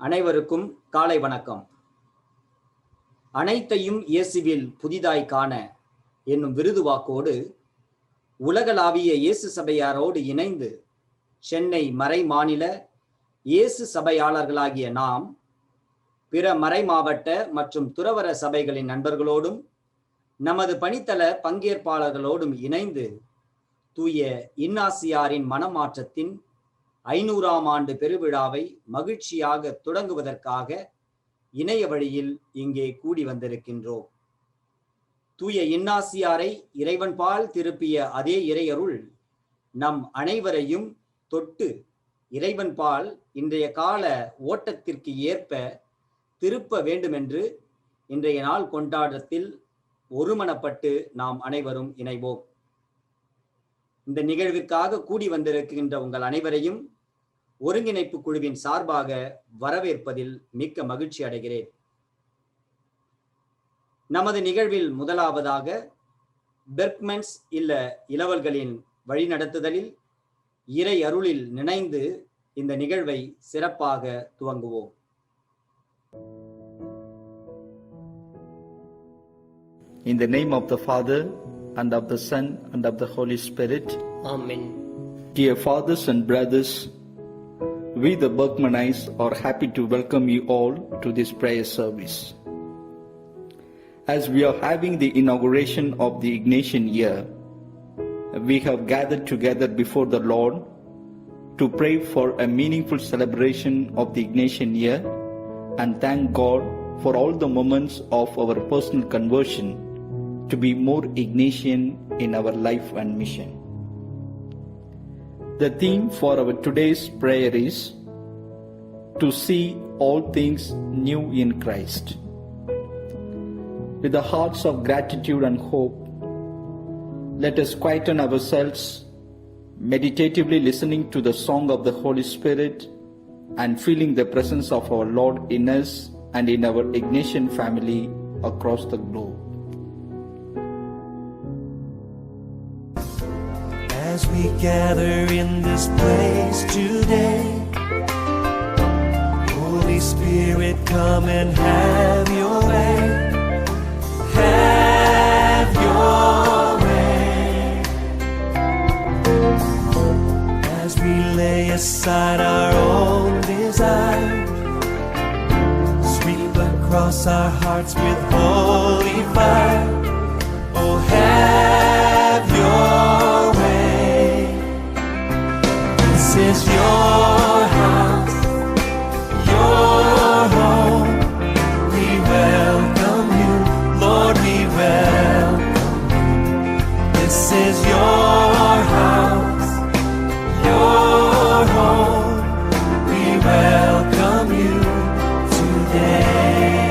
அனைவருக்கும் காலை வணக்கம். அனைத்தையும் இயேசுவில் புதிதாய் காண என்னும் விருதுவாக்கோடு உலகளாவிய இயேசு சபையாரோடு இணைந்து சென்னை மறை மாநில இயேசு சபையாளர்களாகிய நாம் பிற மறை மாவட்ட மற்றும் துறவர சபைகளின் நண்பர்களோடும் நமது பணித்தள பங்கேற்பாளர்களோடும் இணைந்து தூய இன்னாசியாரின் மனமாற்றத்தின் 500ஆம் ஆண்டு பெருவிழாவை மகிழ்ச்சியாக தொடங்குவதற்காக இணைய வழியில் இங்கே கூடி வந்திருக்கின்றோம். தூய இன்னாசியாரை இறைவன்பால் திருப்பிய அதே இறையருள் நம் அனைவரையும் தொட்டு இறைவன்பால் இன்றைய கால ஓட்டத்திற்கு ஏற்ப திருப்ப வேண்டுமென்று இன்றைய நாள் கொண்டாட்டத்தில் ஒருமனப்பட்டு நாம் அனைவரும் இணைவோம். இந்த நிகழ்விற்காக கூடி வந்திருக்கின்ற உங்கள் அனைவரையும் ஒருங்கிணைப்பு குழுவின் சார்பாக வரவேற்பதில் மிக்க மகிழ்ச்சி அடைகிறேன். நமது நிகழ்வில் முதலாவதாக பெர்க்மன்ஸ் இல்ல இளவல்களின் வழிநடத்துதலில் இறை அருளில் நினைந்து இந்த நிகழ்வை சிறப்பாக துவங்குவோம். In the name of the Father, and of the Son, and of the Holy Spirit. Amen. Dear fathers and brothers, we the Berkmanites are happy to welcome you all to this prayer service. As we are having the inauguration of the Ignatian year, we have gathered together before the Lord to pray for a meaningful celebration of the Ignatian year and thank God for all the moments of our personal conversion to be more Ignatian in our life and mission. The theme for our today's prayer is to see all things new in Christ. With the hearts of gratitude and hope, let us quieten ourselves, meditatively listening to the song of the Holy Spirit and feeling the presence of our Lord in us and in our Ignatian family across the globe. As we gather in this place today, Holy Spirit, come and have your way. Have your way. As we lay aside our own desire, sweep across our hearts with holy fire. Oh, have your way. This is your house, your home. We welcome you, Lord, we welcome you. This is your house, your home. We welcome you today.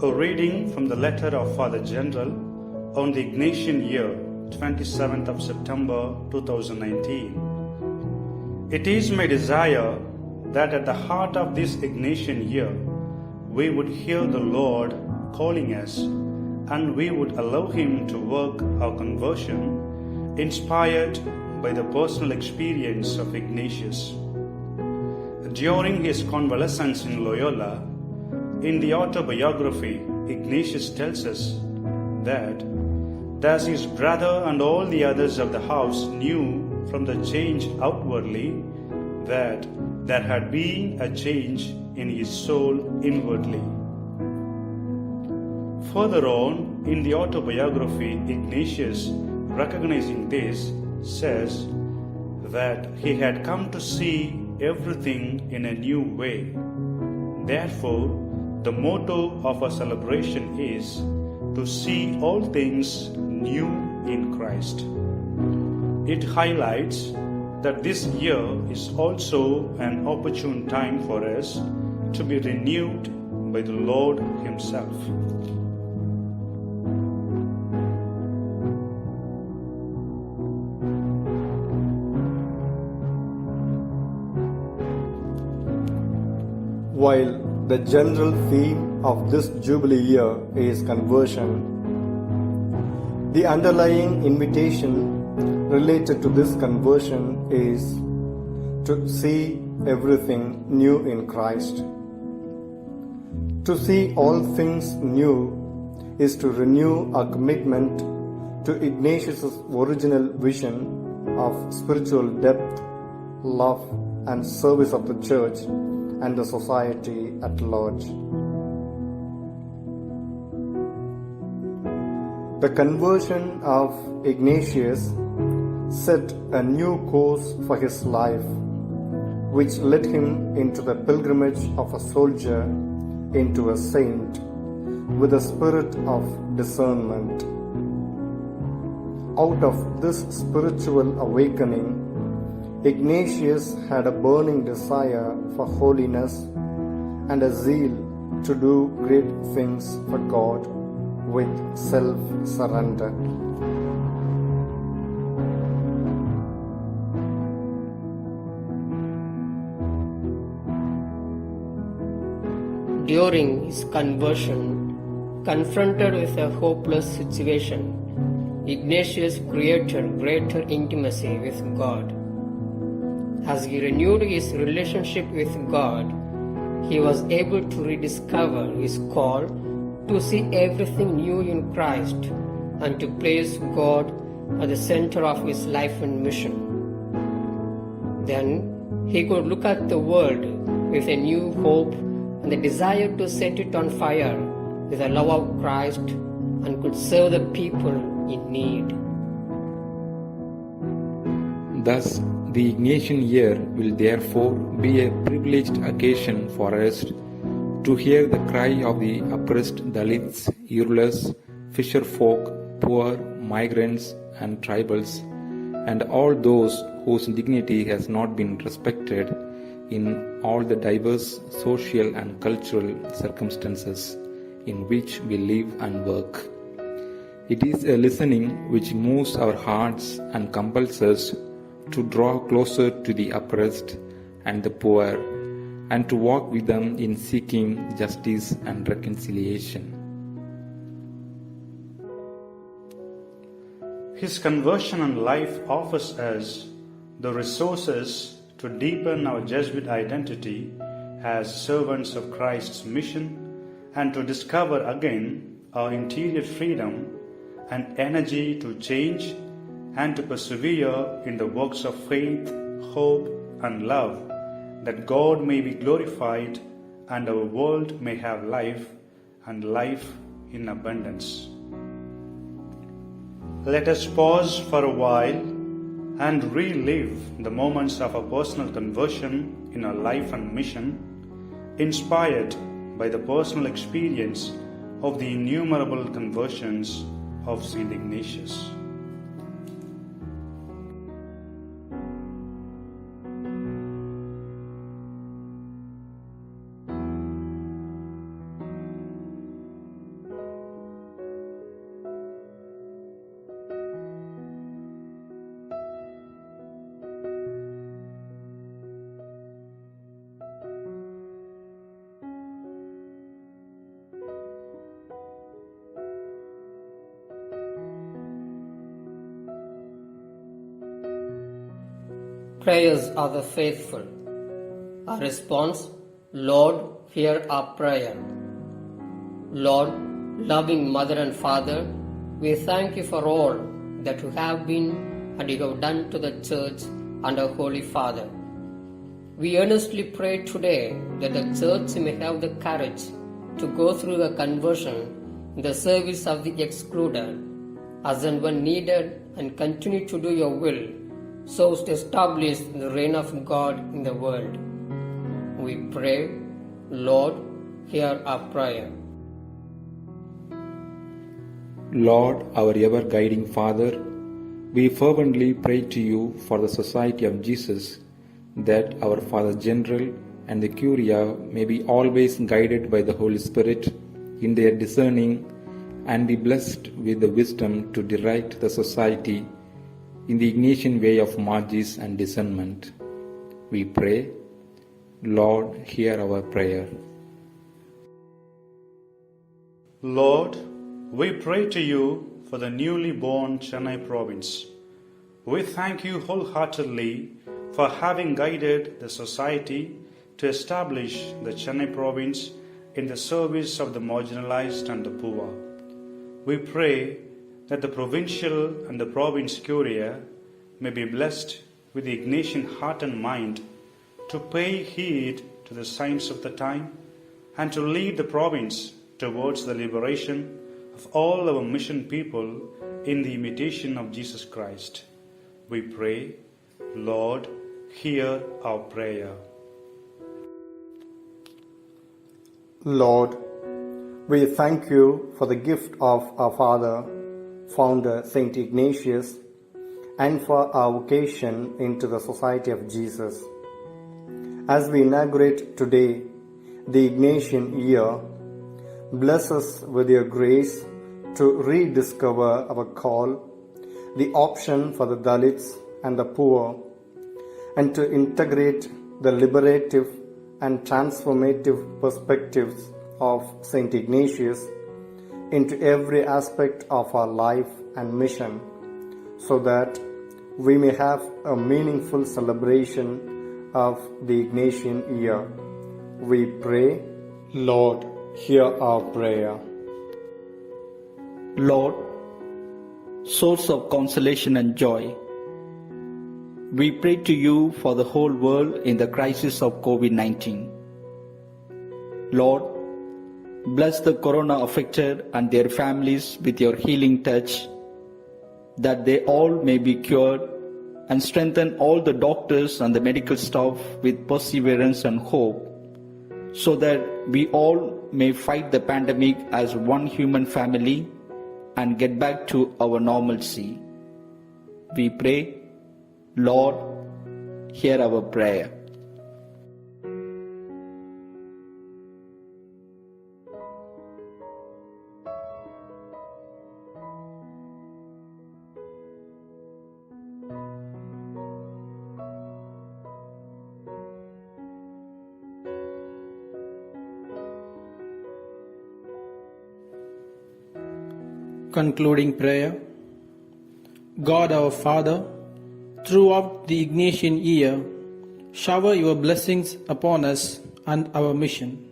A reading from the letter of Father General on the Ignatian year, 27th of September 2019. It is my desire that at the heart of this Ignatian year, we would hear the Lord calling us and we would allow Him to work our conversion, inspired by the personal experience of Ignatius. During his convalescence in Loyola, in the autobiography, Ignatius tells us that thus his brother and all the others of the house knew from the change outwardly that there had been a change in his soul inwardly. Further on in the autobiography, Ignatius, recognizing this, says that he had come to see everything in a new way. Therefore, the motto of our celebration is to see all things new in Christ. It highlights that this year is also an opportune time for us to be renewed by the Lord Himself. While the general theme of this Jubilee year is conversion, the underlying invitation related to this conversion is to see everything new in Christ. To see all things new is to renew our commitment to Ignatius' original vision of spiritual depth, love, and service of the Church and the society at large. The conversion of Ignatius set a new course for his life, which led him into the pilgrimage of a soldier into a saint with a spirit of discernment. Out of this spiritual awakening, Ignatius had a burning desire for holiness and a zeal to do great things for God with self-surrender. During his conversion, confronted with a hopeless situation, Ignatius created greater intimacy with God. As he renewed his relationship with God, he was able to rediscover his call to see everything new in Christ and to place God at the center of his life and mission. Then he could look at the world with a new hope and the desire to set it on fire with the love of Christ and could serve the people in need. Thus, the Ignatian year will therefore be a privileged occasion for us to hear the cry of the oppressed Dalits, Urulers, fisher folk, poor, migrants, and tribals, and all those whose dignity has not been respected in all the diverse social and cultural circumstances in which we live and work. It is a listening which moves our hearts and compels us to draw closer to the oppressed and the poor, and to walk with them in seeking justice and reconciliation. His conversion and life offers us the resources to deepen our Jesuit identity as servants of Christ's mission and to discover again our interior freedom and energy to change and to persevere in the works of faith, hope, and love, that God may be glorified and our world may have life and life in abundance. Let us pause for a while and relive the moments of our personal conversion in our life and mission, inspired by the personal experience of the innumerable conversions of St. Ignatius. Prayers of the faithful. Our response: Lord, hear our prayer. Lord, loving Mother and Father, we thank you for all that you have been and you have done to the Church and our Holy Father. We earnestly pray today that the Church may have the courage to go through the conversion in the service of the excluded, as and when needed, and continue to do your will, so as to establish the reign of God in the world. We pray, Lord, hear our prayer. Lord, our ever-guiding Father, we fervently pray to you for the Society of Jesus, that our Father General and the Curia may be always guided by the Holy Spirit in their discerning and be blessed with the wisdom to direct the Society in the Ignatian way of margis and discernment. We pray, Lord, hear our prayer. Lord, we pray to you for the newly born Chennai province. We thank you wholeheartedly for having guided the society to establish the Chennai province in the service of the marginalized and the poor. We pray that the provincial and the province curia may be blessed with the Ignatian heart and mind to pay heed to the signs of the time and to lead the province towards the liberation of all our mission people in the imitation of Jesus Christ. We pray, Lord, hear our prayer. Lord, we thank you for the gift of our Father, Founder Saint Ignatius, and for our vocation into the Society of Jesus. As we inaugurate today the Ignatian year, bless us with your grace to rediscover our call, the option for the Dalits and the poor, and to integrate the liberative and transformative perspectives of Saint Ignatius into every aspect of our life and mission, so that we may have a meaningful celebration of the Ignatian year. We pray, Lord, hear our prayer. Lord, source of consolation and joy, we pray to you for the whole world in the crisis of COVID-19. Lord, bless the corona affected and their families with your healing touch, that they all may be cured, and strengthen all the doctors and the medical staff with perseverance and hope, so that we all may fight the pandemic as one human family and get back to our normalcy. We pray, Lord, hear our prayer. Concluding prayer. God our Father, throughout the Ignatian year, shower your blessings upon us and our mission.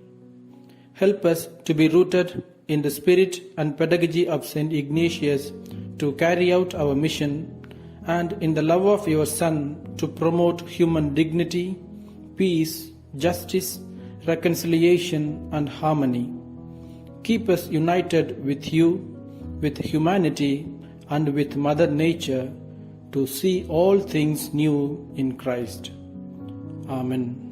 Help us to be rooted in the spirit and pedagogy of St. Ignatius to carry out our mission, and in the love of your Son to promote human dignity, peace, justice, reconciliation, and harmony. Keep us united with you, with humanity, and with Mother Nature to see all things new in Christ. Amen.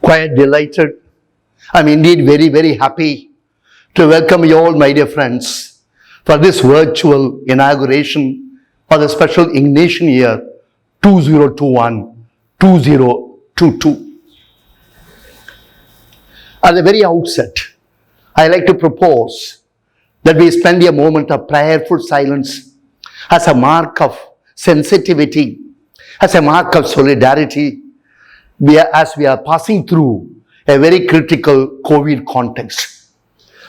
Quite delighted. I'm indeed very, very happy to welcome you all, my dear friends, for this virtual inauguration of the special Ignatian year 2021-2022. At the very outset, I like to propose that we spend a moment of prayerful silence as a mark of sensitivity, as a mark of solidarity, as we are passing through a very critical COVID context.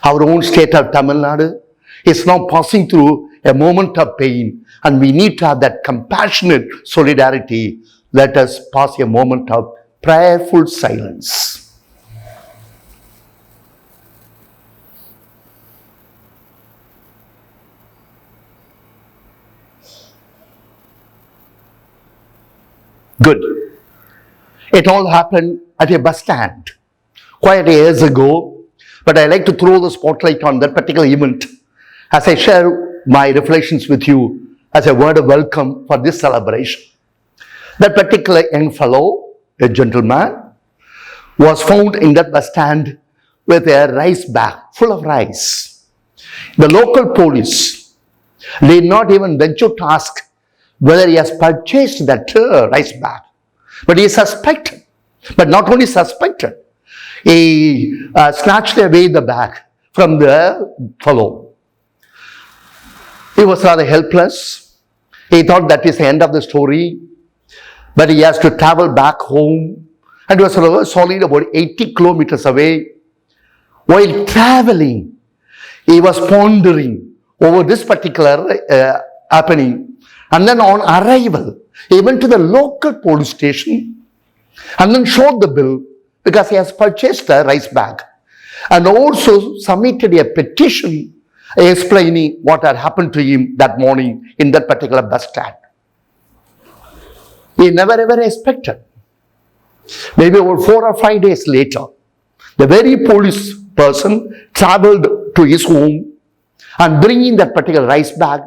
Our own state of Tamil Nadu is now passing through a moment of pain, and we need to have that compassionate solidarity. Let us pass a moment of prayerful silence. Good. It all happened at a bus stand quite years ago, but I like to throw the spotlight on that particular event as I share my reflections with you as a word of welcome for this celebration. That particular young fellow, a gentleman, was found in that bus stand with a rice bag full of rice. The local police did not even venture to ask whether he has purchased that rice bag. But he suspected But not only suspected, he snatched away the bag from the fellow. He was rather helpless. He thought that is the end of the story. But he has to travel back home. And it was solid about 80 kilometers away. While traveling, he was pondering over this particular happening. And then on arrival, he went to the local police station and then showed the bill because he has purchased a rice bag. And also submitted a petition explaining what had happened to him that morning in that particular bus stand. He never ever expected. Maybe about 4 or 5 days later, the very police person traveled to his home and bringing that particular rice bag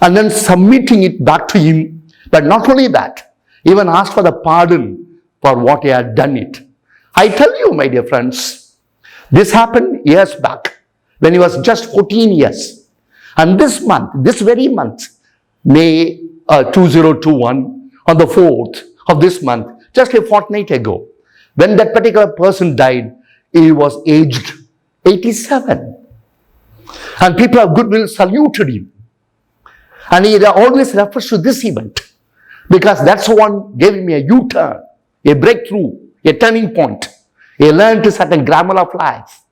and then submitting it back to him. But not only that, even asked for the pardon for what he had done it. I tell you, my dear friends, this happened years back when he was just 14 years. And this month, this very month, May 2021, on the 4th of this month, just a fortnight ago, when that particular person died, he was aged 87. And people of goodwill saluted him. And he always refers to this event because that's the one gave him a U-turn, a breakthrough, a turning point. He learned a certain grammar of life.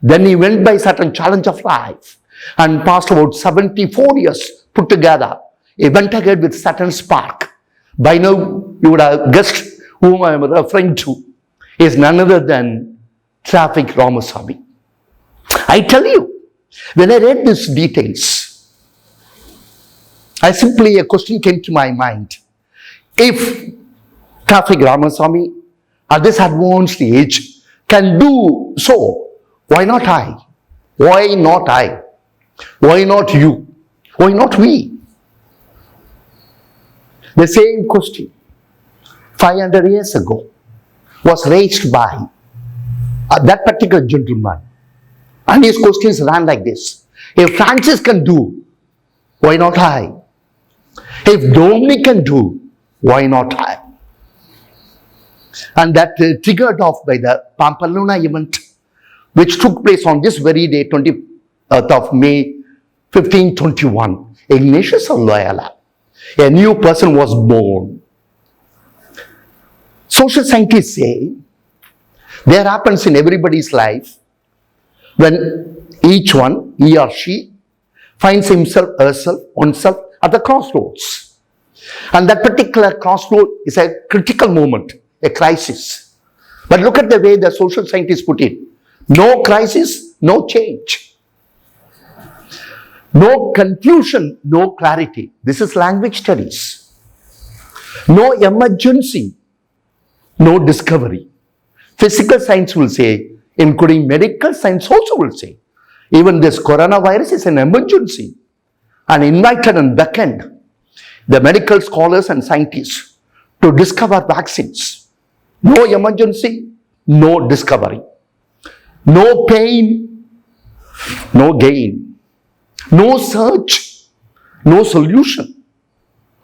Then he went by certain challenge of life and passed about 74 years put together. He went ahead with certain spark. By now, you would have guessed whom I am referring to. He is none other than Traffic Ramasamy. I tell you, when I read these details, a question came to my mind. If Traffic Ramasamy at this advanced age can do so, why not I? Why not I? Why not you? Why not we? The same question 500 years ago was raised by that particular gentleman. And his questions ran like this. If Francis can do, why not I? If Dominic can do, why not I? And that triggered off by the Pampeluna event, which took place on this very day, 20th of May, 1521. Ignatius of Loyola, a new person was born. Social scientists say there happens in everybody's life when each one, he or she, finds himself, herself, oneself at the crossroads. And that particular crossroad is a critical moment, a crisis. But look at the way the social scientists put it. No crisis, no change. No confusion, no clarity. This is language studies. No emergency, no discovery. Physical science will say, including medical science also will say, even this coronavirus is an emergency and invited and beckoned the medical scholars and scientists to discover vaccines. No emergency, no discovery. No pain, no gain. No search, no solution.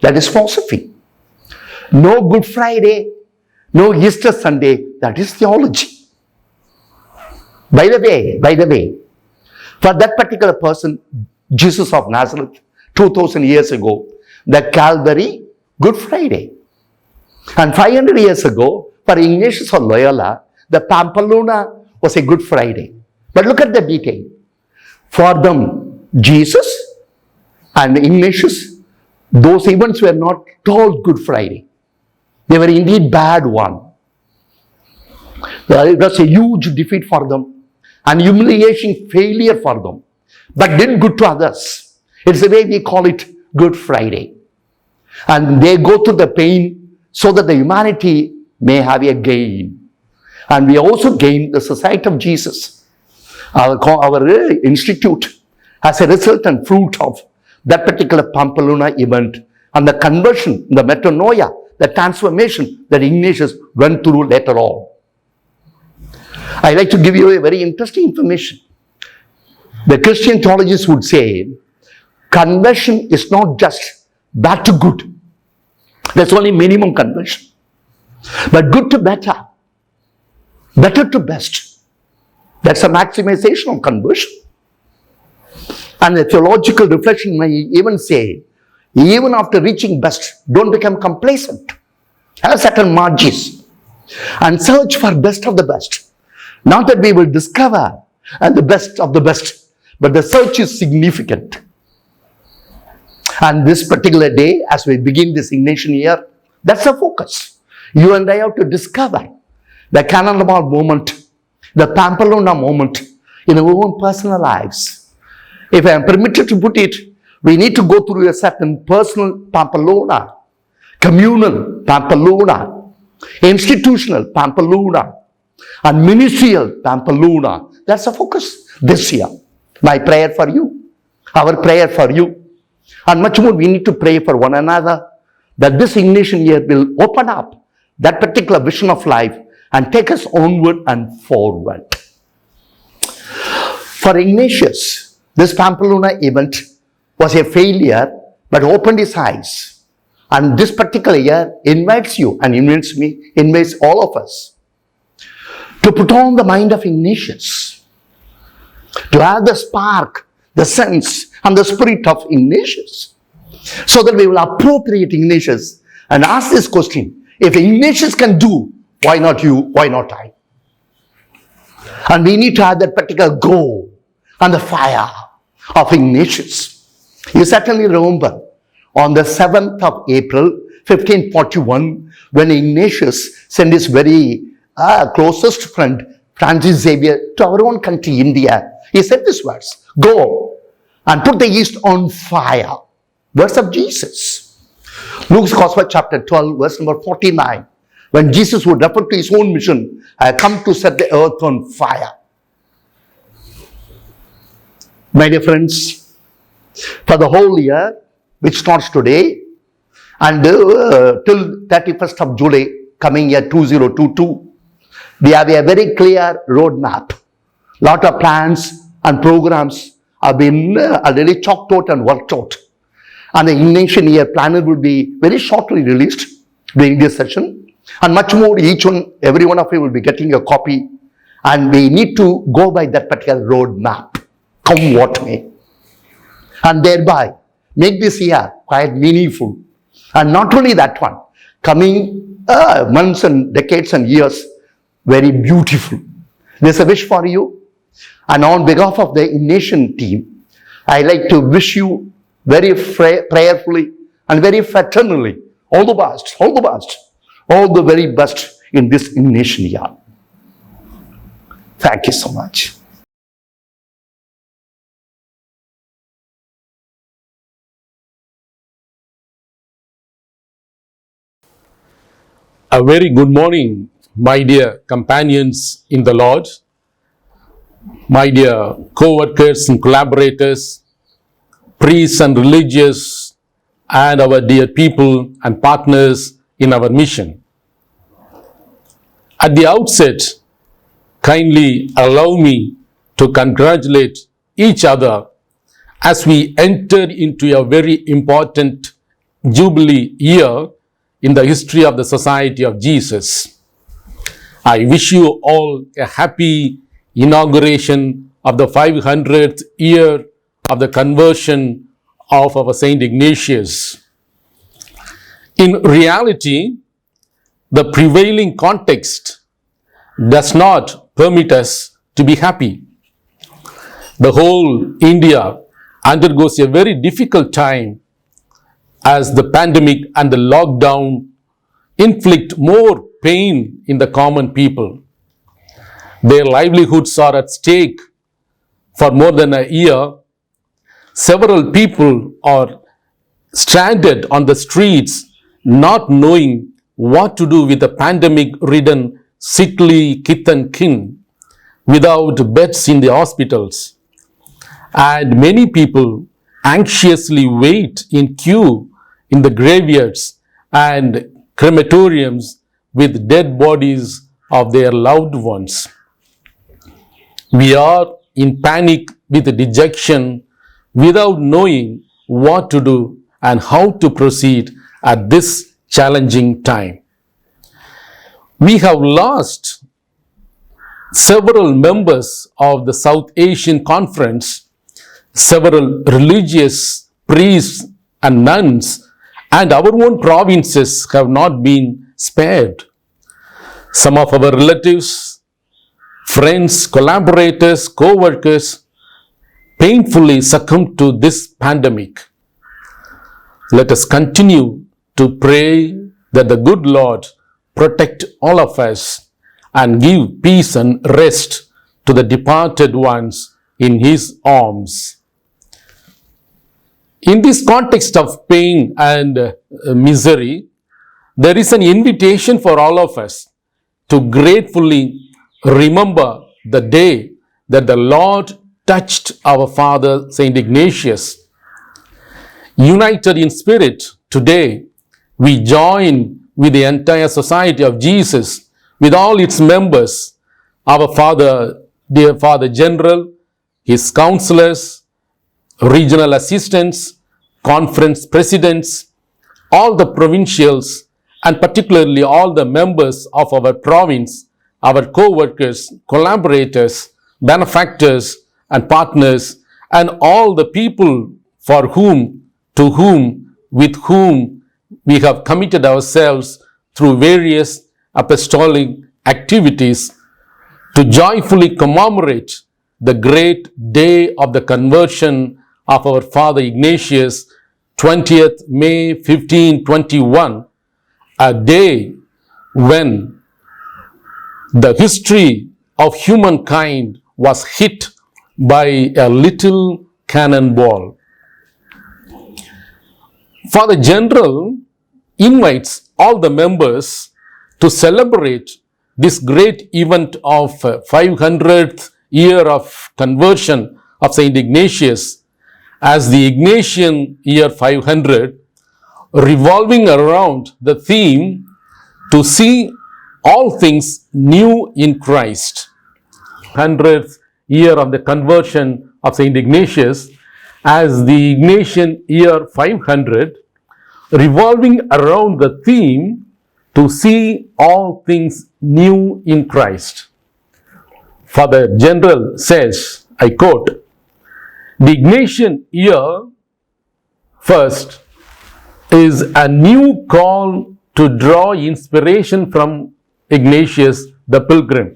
That is philosophy. No Good Friday, no Easter Sunday. That is theology. By the way, for that particular person, Jesus of Nazareth, 2000 years ago, the Calvary, Good Friday. And 500 years ago, for Ignatius of Loyola, the Pampeluna was a Good Friday. But look at the detail. For them, Jesus and Ignatius, those events were not called Good Friday. They were indeed bad one. It was a huge defeat for them, an humiliation failure for them, but did good to others. It's the way we call it Good Friday. And they go through the pain so that the humanity may have a gain. And we also gain the Society of Jesus, our institute, as a result and fruit of that particular Pampeluna event and the conversion, the metanoia, the transformation that Ignatius went through later on. I like to give you a very interesting information. The Christian theologians would say, conversion is not just bad to good. That's only minimum conversion. But good to better, better to best. That's a maximization of conversion. And the theological reflection may even say, even after reaching best, don't become complacent. Have certain margins and search for best of the best. Not that we will discover the best of the best, but the search is significant. And this particular day, as we begin this Ignatian year, that's the focus. You and I have to discover the Cannonball moment, the Pampeluna moment in our own personal lives. If I am permitted to put it, we need to go through a certain personal Pampeluna, communal Pampeluna, institutional Pampeluna, and ministerial Pampeluna. That's the focus this year. My prayer for you, our prayer for you. And much more, we need to pray for one another that this Ignatian year will open up that particular vision of life and take us onward and forward. For Ignatius, this Pampeluna event was a failure but opened his eyes. And this particular year invites you and invites me, invites all of us to put on the mind of Ignatius, to have the spark, the sense and the spirit of Ignatius, so that we will appropriate Ignatius and ask this question: if Ignatius can do, why not you, why not I? And we need to have that particular go and the fire of Ignatius. You certainly remember on the 7th of April 1541, when Ignatius sent his very closest friend Francis Xavier to our own country, India. He said these words: go and put the East on fire. Words of Jesus. Luke's Gospel chapter 12 verse number 49. When Jesus would refer to his own mission, I have come to set the earth on fire. My dear friends, for the whole year, which starts today, and till 31st of July, coming year 2022, we have a very clear roadmap. Lot of plans and programs have been already chalked out and worked out. And the Ignatian year planner will be very shortly released during this session. And much more, every one of you will be getting a copy. And we need to go by that particular roadmap, come what may. And thereby, make this year quite meaningful. And not only that one, coming months and decades and years, very beautiful. There's a wish for you. And on behalf of the Ignatian team, I like to wish you very prayerfully and very fraternally all the best, all the best, all the very best in this Ignatian year. Thank you so much. A very good morning, my dear companions in the Lord, my dear co-workers and collaborators, priests and religious, and our dear people and partners in our mission. At the outset, kindly allow me to congratulate each other as we enter into a very important Jubilee year in the history of the Society of Jesus. I wish you all a happy inauguration of the 500th year of the conversion of our Saint Ignatius. In reality, the prevailing context does not permit us to be happy. The whole India undergoes a very difficult time as the pandemic and the lockdown inflict more pain in the common people. Their livelihoods are at stake for more than a year. Several people are stranded on the streets, not knowing what to do with the pandemic-ridden sickly kith and kin, without beds in the hospitals. And many people anxiously wait in queue in the graveyards and crematoriums with dead bodies of their loved ones. We are in panic with dejection without knowing what to do and how to proceed at this challenging time. We have lost several members of the South Asian Conference, several religious priests and nuns, and our own provinces have not been spared. Some of our relatives, friends, collaborators, co-workers painfully succumbed to this pandemic. Let us continue to pray that the good Lord protect all of us and give peace and rest to the departed ones in His arms. In this context of pain and misery, there is an invitation for all of us to gratefully remember the day that the Lord touched our Father Saint Ignatius. United in spirit, today we join with the entire Society of Jesus, with all its members, our Father, dear Father General, his counselors, regional assistants, conference presidents, all the provincials, and particularly all the members of our province, our co-workers, collaborators, benefactors, and partners, and all the people for whom, to whom, with whom we have committed ourselves through various apostolic activities to joyfully commemorate the great day of the conversion of our Father Ignatius, 20th May 1521, a day when the history of humankind was hit by a little cannonball. Father General invites all the members to celebrate this great event of 500th year of conversion of Saint Ignatius as the Ignatian year 500, revolving around the theme to see all things new in Christ. 100th year of the conversion of Saint Ignatius as the Ignatian year 500, revolving around the theme to see all things new in Christ. Father General says, I quote, "The Ignatian year, first, is a new call to draw inspiration from Ignatius the Pilgrim.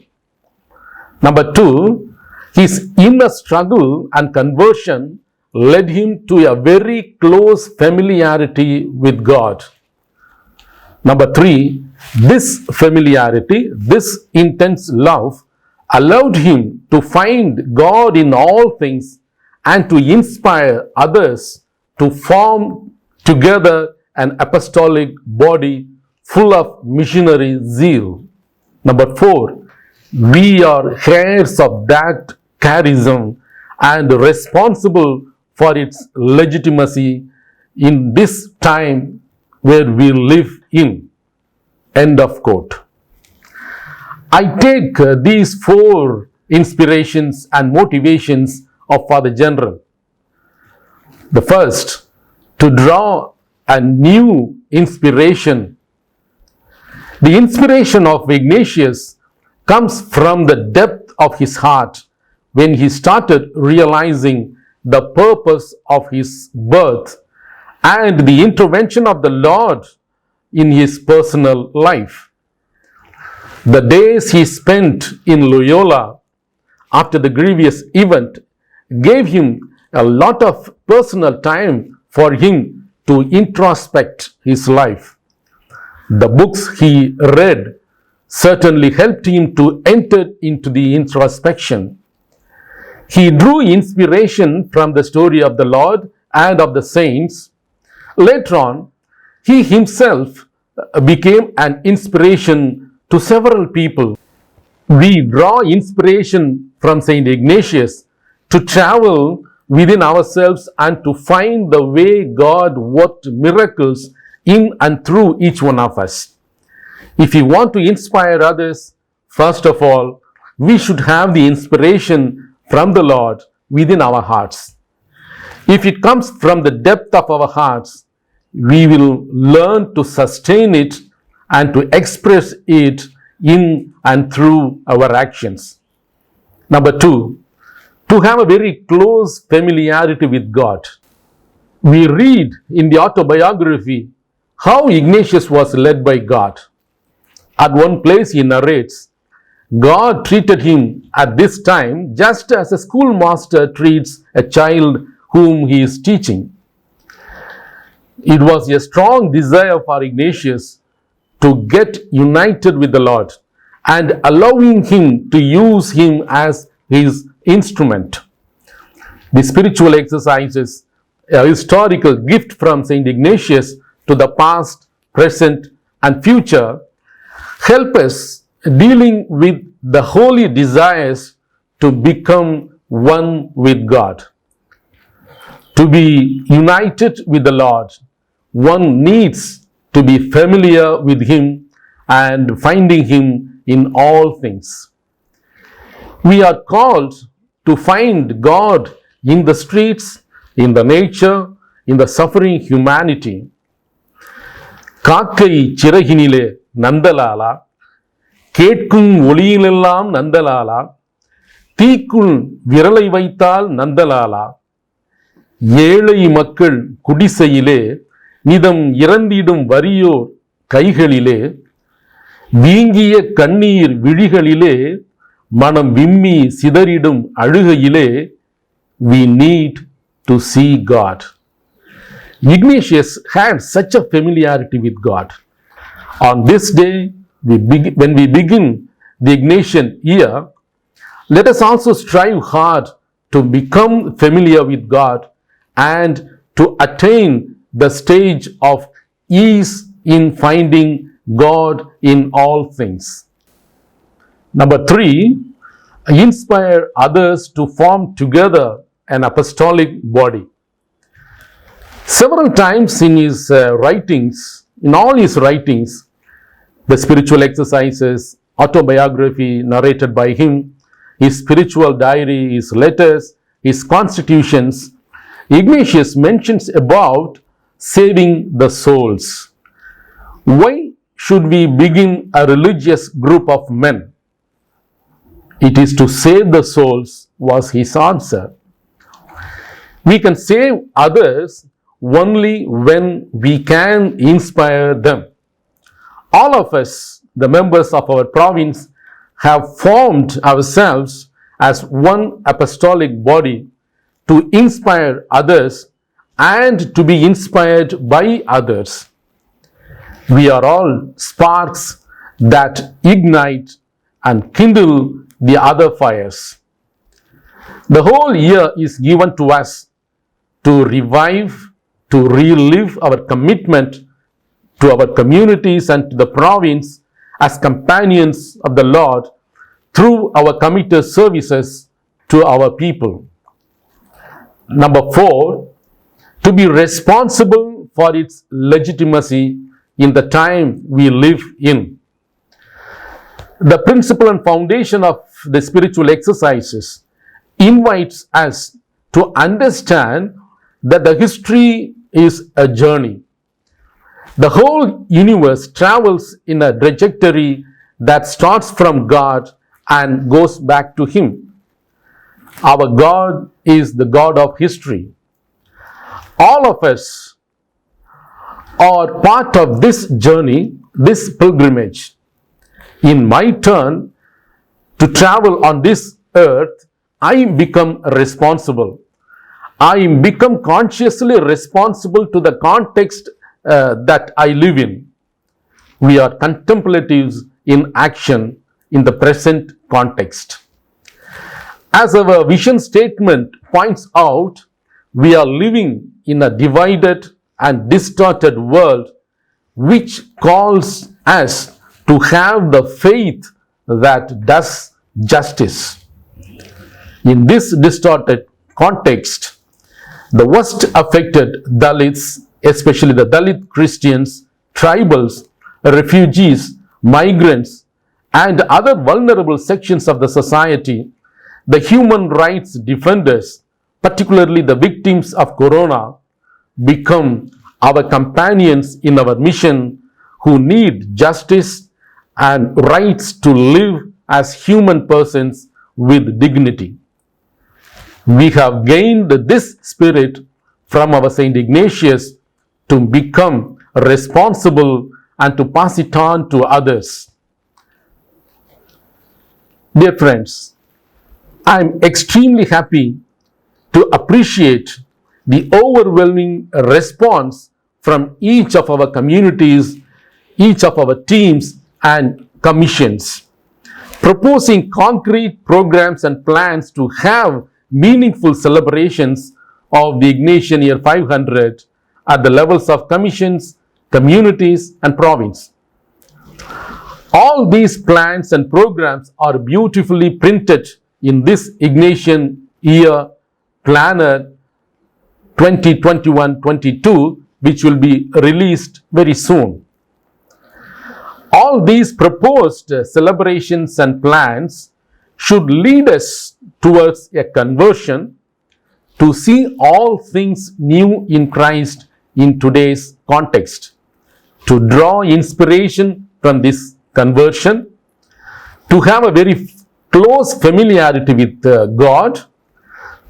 Number two, his inner struggle and conversion led him to a very close familiarity with God. Number three, this familiarity, this intense love allowed him to find God in all things and to inspire others to form together an apostolic body full of missionary zeal. Number four, we are heirs of that charism and responsible for its legitimacy in this time where we live in." End of quote. I take these four inspirations and motivations of Father General. The first, to draw a new inspiration. The inspiration of Ignatius comes from the depth of his heart when he started realizing the purpose of his birth and the intervention of the Lord in his personal life. The days he spent in Loyola after the grievous event gave him a lot of personal time for him to introspect his life. The books he read certainly helped him to enter into the introspection. He drew inspiration from the story of the Lord and of the saints. Later on, he himself became an inspiration to several people. We draw inspiration from Saint Ignatius to travel within ourselves and to find the way God worked miracles in and through each one of us. If we want to inspire others, first of all, we should have the inspiration from the Lord within our hearts. If it comes from the depth of our hearts, we will learn to sustain it and to express it in and through our actions. Number 2, to have a very close familiarity with God. We read in the autobiography how Ignatius was led by God. At one place he narrates, God treated him at this time just as a schoolmaster treats a child whom he is teaching. It was a strong desire for Ignatius to get united with the Lord and allowing him to use him as his instrument. The spiritual exercises, a historical gift from Saint Ignatius to the past, present, and future, help us dealing with the holy desires to become one with God. To be united with the Lord, one needs to be familiar with Him and finding Him in all things. We are called to find God in the streets, in the nature, in the suffering humanity. காக்கை சிறகினிலே நந்தலாலா, கேட்கும் ஒளியிலெல்லாம் நந்தலாலா, தீக்குள் விரலை வைத்தால் நந்தலாலா, ஏழை மக்கள் குடிசையிலே நிதம் இறந்திடும் வறியோர் கைகளிலே, வீங்கிய கண்ணீர் விழிகளிலே மனம் விம்மி சிதறிடும் அழுகையிலே, we need to see God. Ignatius had such a familiarity with God. On this day, when we begin the Ignatian year, let us also strive hard to become familiar with God and to attain the stage of ease in finding God in all things. Number 3, inspire others to form together an apostolic body. Several times in his writings, in all his writings, the spiritual exercises, autobiography narrated by him, his spiritual diary, his letters, his constitutions, Ignatius mentions about saving the souls. Why should we begin a religious group of men? It is to save the souls, was his answer. We can save others only when we can inspire them. All of us, the members of our province, have formed ourselves as one apostolic body to inspire others and to be inspired by others. We are all sparks that ignite and kindle the other fires. The whole year is given to us to revive, to relive our commitment to our communities and to the province as companions of the Lord through our committed services to our people. Number 4, to be responsible for its legitimacy in the time we live in. The principle and foundation of the spiritual exercises invites us to understand that the history is a journey. The whole universe travels in a trajectory that starts from God and goes back to Him. Our God is the God of history. All of us are part of this journey, this pilgrimage. In my turn to travel on this earth, I become responsible. I become consciously responsible to the context that I live in. We are contemplatives in action in the present context. As our vision statement points out, we are living in a divided and distorted world which calls us to have the faith that does justice. In this distorted context, the worst affected Dalits, especially the Dalit Christians, tribals, refugees, migrants, and other vulnerable sections of the society, the human rights defenders, particularly the victims of Corona, become our companions in our mission who need justice and rights to live as human persons with dignity. We have gained this spirit from our Saint Ignatius to become responsible and to pass it on to others. Dear friends, I am extremely happy to appreciate the overwhelming response from each of our communities, each of our teams and commissions, proposing concrete programs and plans to have meaningful celebrations of the Ignatian Year 500 at the levels of commissions, communities and province. All these plans and programs are beautifully printed in this Ignatian Year Planner 2021-22, which will be released very soon. All these proposed celebrations and plans should lead us towards a conversion to see all things new in Christ in today's context, to draw inspiration from this conversion, to have a very close familiarity with God,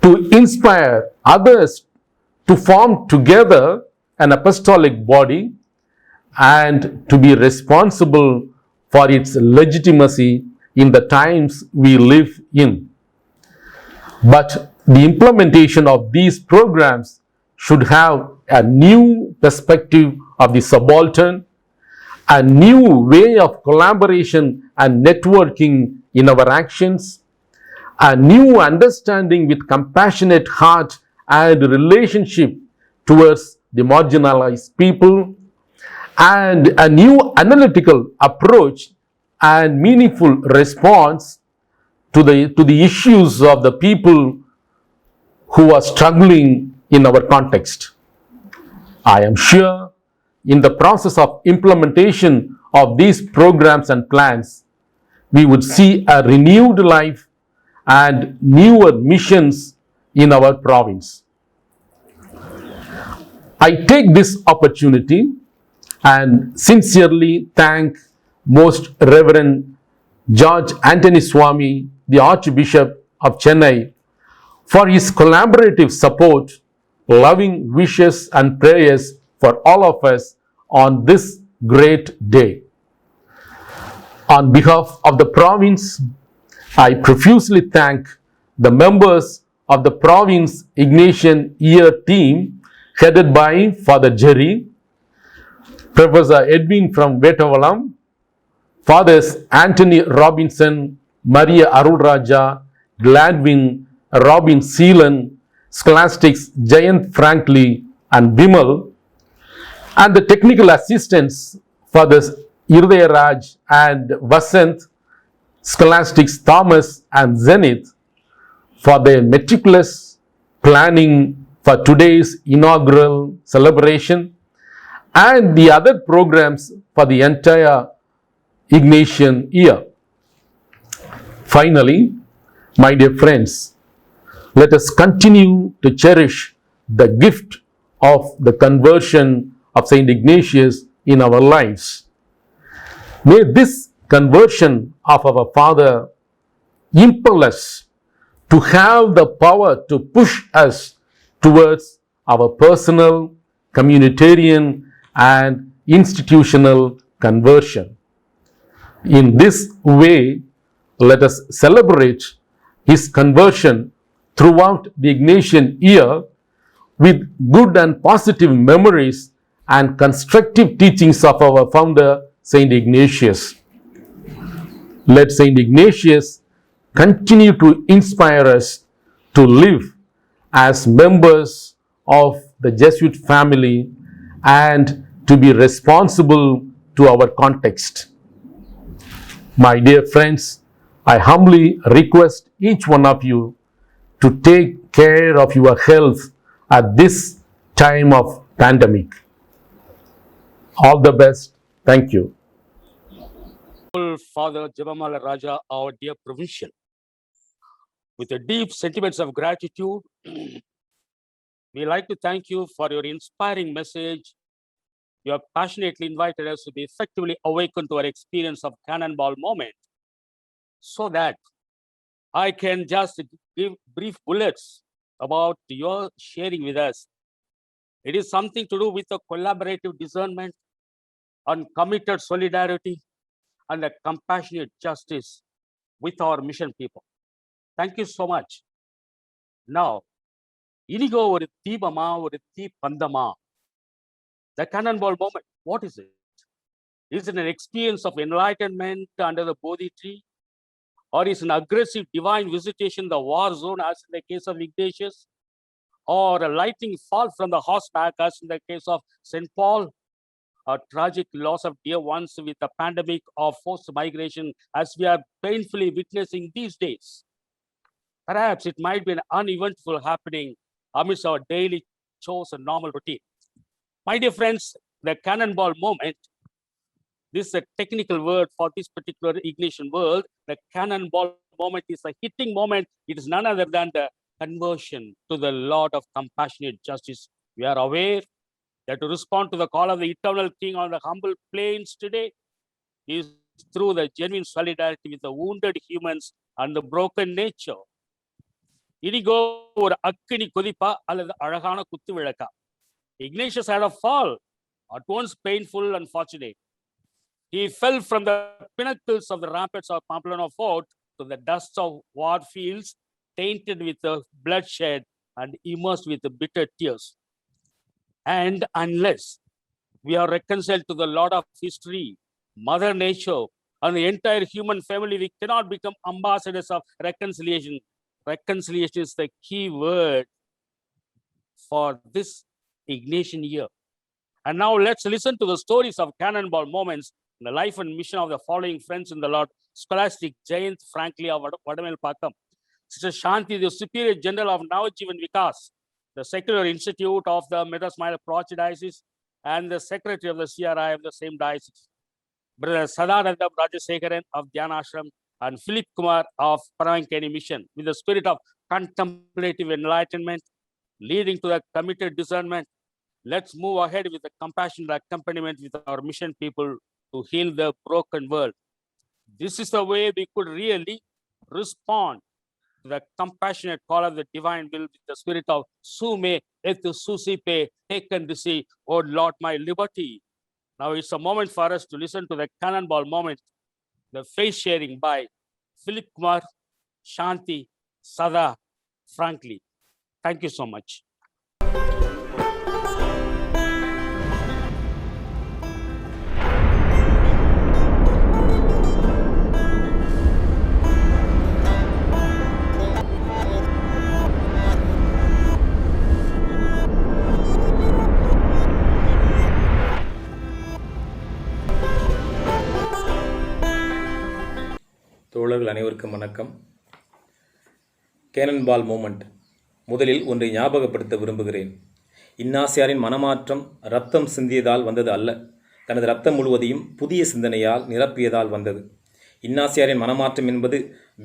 to inspire others to form together an apostolic body, and to be responsible for its legitimacy in the times we live in. But the implementation of these programs should have a new perspective of the subaltern, a new way of collaboration and networking in our actions, a new understanding with compassionate heart and relationship towards the marginalized people, and a new analytical approach and meaningful response to the issues of the people who are struggling in our context. I am sure in the process of implementation of these programs and plans, we would see a renewed life and newer missions in our province. I take this opportunity and sincerely thank Most Reverend George Anthony Swami, the Archbishop of Chennai, for his collaborative support, loving wishes and prayers for all of us on this great day. On behalf of the province, I profusely thank the members of the province Ignatian Year team headed by Father Jerry, Professor Edwin from Vetavalam, Fathers Anthony Robinson, Maria Arulraja, Gladwin, Robin Seelan, Scholastics Jayant Franklin and Bimal, and the technical assistants Fathers Irdaya Raj and Vasant, Scholastics Thomas and Zenith, for their meticulous planning for today's inaugural celebration and the other programs for the entire Ignatian year. Finally, my dear friends, let us continue to cherish the gift of the conversion of Saint Ignatius in our lives. May this conversion of our Father impel us to have the power to push us towards our personal, communitarian, and institutional conversion. In this way, let us celebrate his conversion throughout the Ignatian year with good and positive memories and constructive teachings of our founder, Saint Ignatius. Let Saint Ignatius continue to inspire us to live as members of the Jesuit family and to be responsible to our context. My dear friends, I humbly request each one of you to take care of your health at this time of pandemic. All the best. Thank you. Father Jebamala Raja, our dear provincial, with the deep sentiments of gratitude, we like to thank you for your inspiring message You have passionately invited us to be effectively awakened to our experience of cannonball moment so that I can just give brief bullets about your sharing with us. It is something to do with a collaborative discernment and committed solidarity and a compassionate justice with our mission people. Thank you so much. Now, inigo ஒரு தீபமா ஒரு தீப்பந்தமா? The cannonball moment, what is it? Is it an experience of enlightenment under the Bodhi tree? Or is an aggressive divine visitation the war zone as in the case of Ignatius? Or a lightning fall from the horseback as in the case of St. Paul? A tragic loss of dear ones with a pandemic of forced migration as we are painfully witnessing these days? Perhaps it might be an uneventful happening amidst our daily chores and normal routine. My dear friends, the cannonball moment, this is a technical word for this particular Ignatian world. The cannonball moment is a hitting moment. It is none other than the conversion to the Lord of compassionate justice. We are aware that to respond to the call of the eternal King on the humble plains today is through the genuine solidarity with the wounded humans and the broken nature. Inigo ஒரு அக்கினி கொதிப்பா அல்லது அழகான குத்து விளக்கா? Ignatius had a fall, at once painful and fortunate. He fell from the pinnacles of the ramparts of Pamplona fort to the dust of war fields, tainted with the bloodshed and immersed with the bitter tears. And unless we are reconciled to the Lord of history, Mother Nature, and the entire human family, we cannot become ambassadors of reconciliation. Reconciliation is the key word for this Ignatian year. And now let's listen to the stories of cannonball moments in the life and mission of the following friends in the Lord: Scholastic Jayanth Franklin of Vadamelpakkam, Sister Shanti, the Superior General of Navajivan Vikas, the Secular Institute of the Madras Archdiocese, and the Secretary of the CRI of the same diocese, Brother Sadananda Rajasekharan of Dhyana Ashram, and Philip Kumar of Paravankani Mission, with the spirit of contemplative enlightenment, leading to the committed discernment. Let's move ahead with the compassionate accompaniment with our mission people to heal the broken world. This is the way we could really respond to the compassionate call of the divine will with the spirit of sume et susipe, take and receive, oh Lord, my liberty. Now it's a moment for us to listen to the cannonball moment, the face sharing by Philip Kumar, Shanti, Sada, Franklin. Thank you so much. தோழர்கள் அனைவருக்கும் வணக்கம். கேனன்பால் moment. முதலில் ஒன்றை ஞாபகப்படுத்த விரும்புகிறேன். இன்னாசியாரின் மனமாற்றம் இரத்தம் சிந்தியதால் வந்தது அல்ல, தனது இரத்தம் முழுவதையும் புதிய சிந்தனையால் நிரப்பியதால் வந்தது. இன்னாசியாரின் மனமாற்றம் என்பது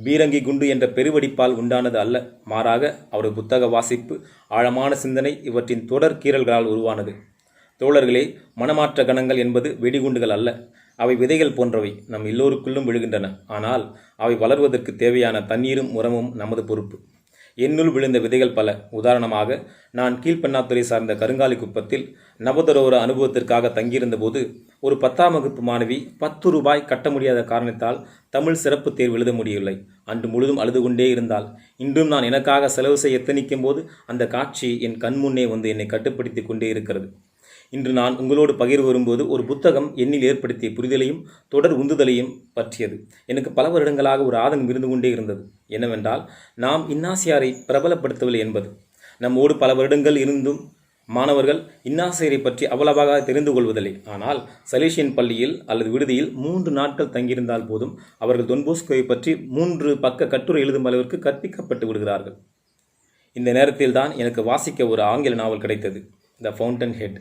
பீரங்கி குண்டு என்ற பெருவெடிப்பால் உண்டானது அல்ல, மாறாக அவரது புத்தக வாசிப்பு, ஆழமான சிந்தனை இவற்றின் தொடர் கீறல்களால் உருவானது. தோழர்களே, மனமாற்ற கணங்கள் என்பது வெடிகுண்டுகள் அல்ல, அவை விதைகள் போன்றவை, நம் எல்லோருக்குள்ளும் விழுகின்றன. ஆனால் அவை வளர்வதற்கு தேவையான தண்ணீரும் உரமும் நமது பொறுப்பு. என்னுள் விழுந்த விதைகள் பல. உதாரணமாக, நான் கீழ்பெண்ணாத்துறை சார்ந்த கருங்காலி குப்பத்தில் நவதரோர அனுபவத்திற்காக தங்கியிருந்த போது ஒரு 10ஆம் வகுப்பு மாணவி 10 ரூபாய் கட்ட முடியாத காரணத்தால் தமிழ் சிறப்பு தேர்வு எழுத முடியவில்லை. அன்று முழுதும் அழுது கொண்டே இருந்தால். இன்றும் நான் எனக்காக செலவு செய்ய எத்தனிக்கும் போது அந்த காட்சி என் கண்முன்னே வந்து என்னை கட்டுப்படுத்தி கொண்டே இருக்கிறது. இன்று நான் உங்களோடு பகிர்வு வரும்போது ஒரு புத்தகம் என்னில் ஏற்படுத்திய புரிதலையும் தொடர் உந்துதலையும் பற்றியது. எனக்கு பல வருடங்களாக ஒரு ஆதங்கம் இருந்து கொண்டே இருந்தது. என்னவென்றால், நாம் இன்னாசியாரை பிரபலப்படுத்தவில்லை என்பது. நம்மோடு பல வருடங்கள் இருந்தும் மாணவர்கள் இன்னாசியாரை பற்றி அவ்வளவாக தெரிந்து கொள்வதில்லை. ஆனால் சலேசியன் பள்ளியில் அல்லது விடுதியில் 3 நாட்கள் தங்கியிருந்தால் போதும் அவர்கள் தொன்போஸ்கோவை பற்றி 3 பக்க கட்டுரை எழுதும் அளவிற்கு கற்பிக்கப்பட்டு விடுகிறார்கள். இந்த நேரத்தில் தான் எனக்கு வாசிக்க ஒரு ஆங்கில நாவல் கிடைத்தது, த ஃபவுண்டன் ஹெட்.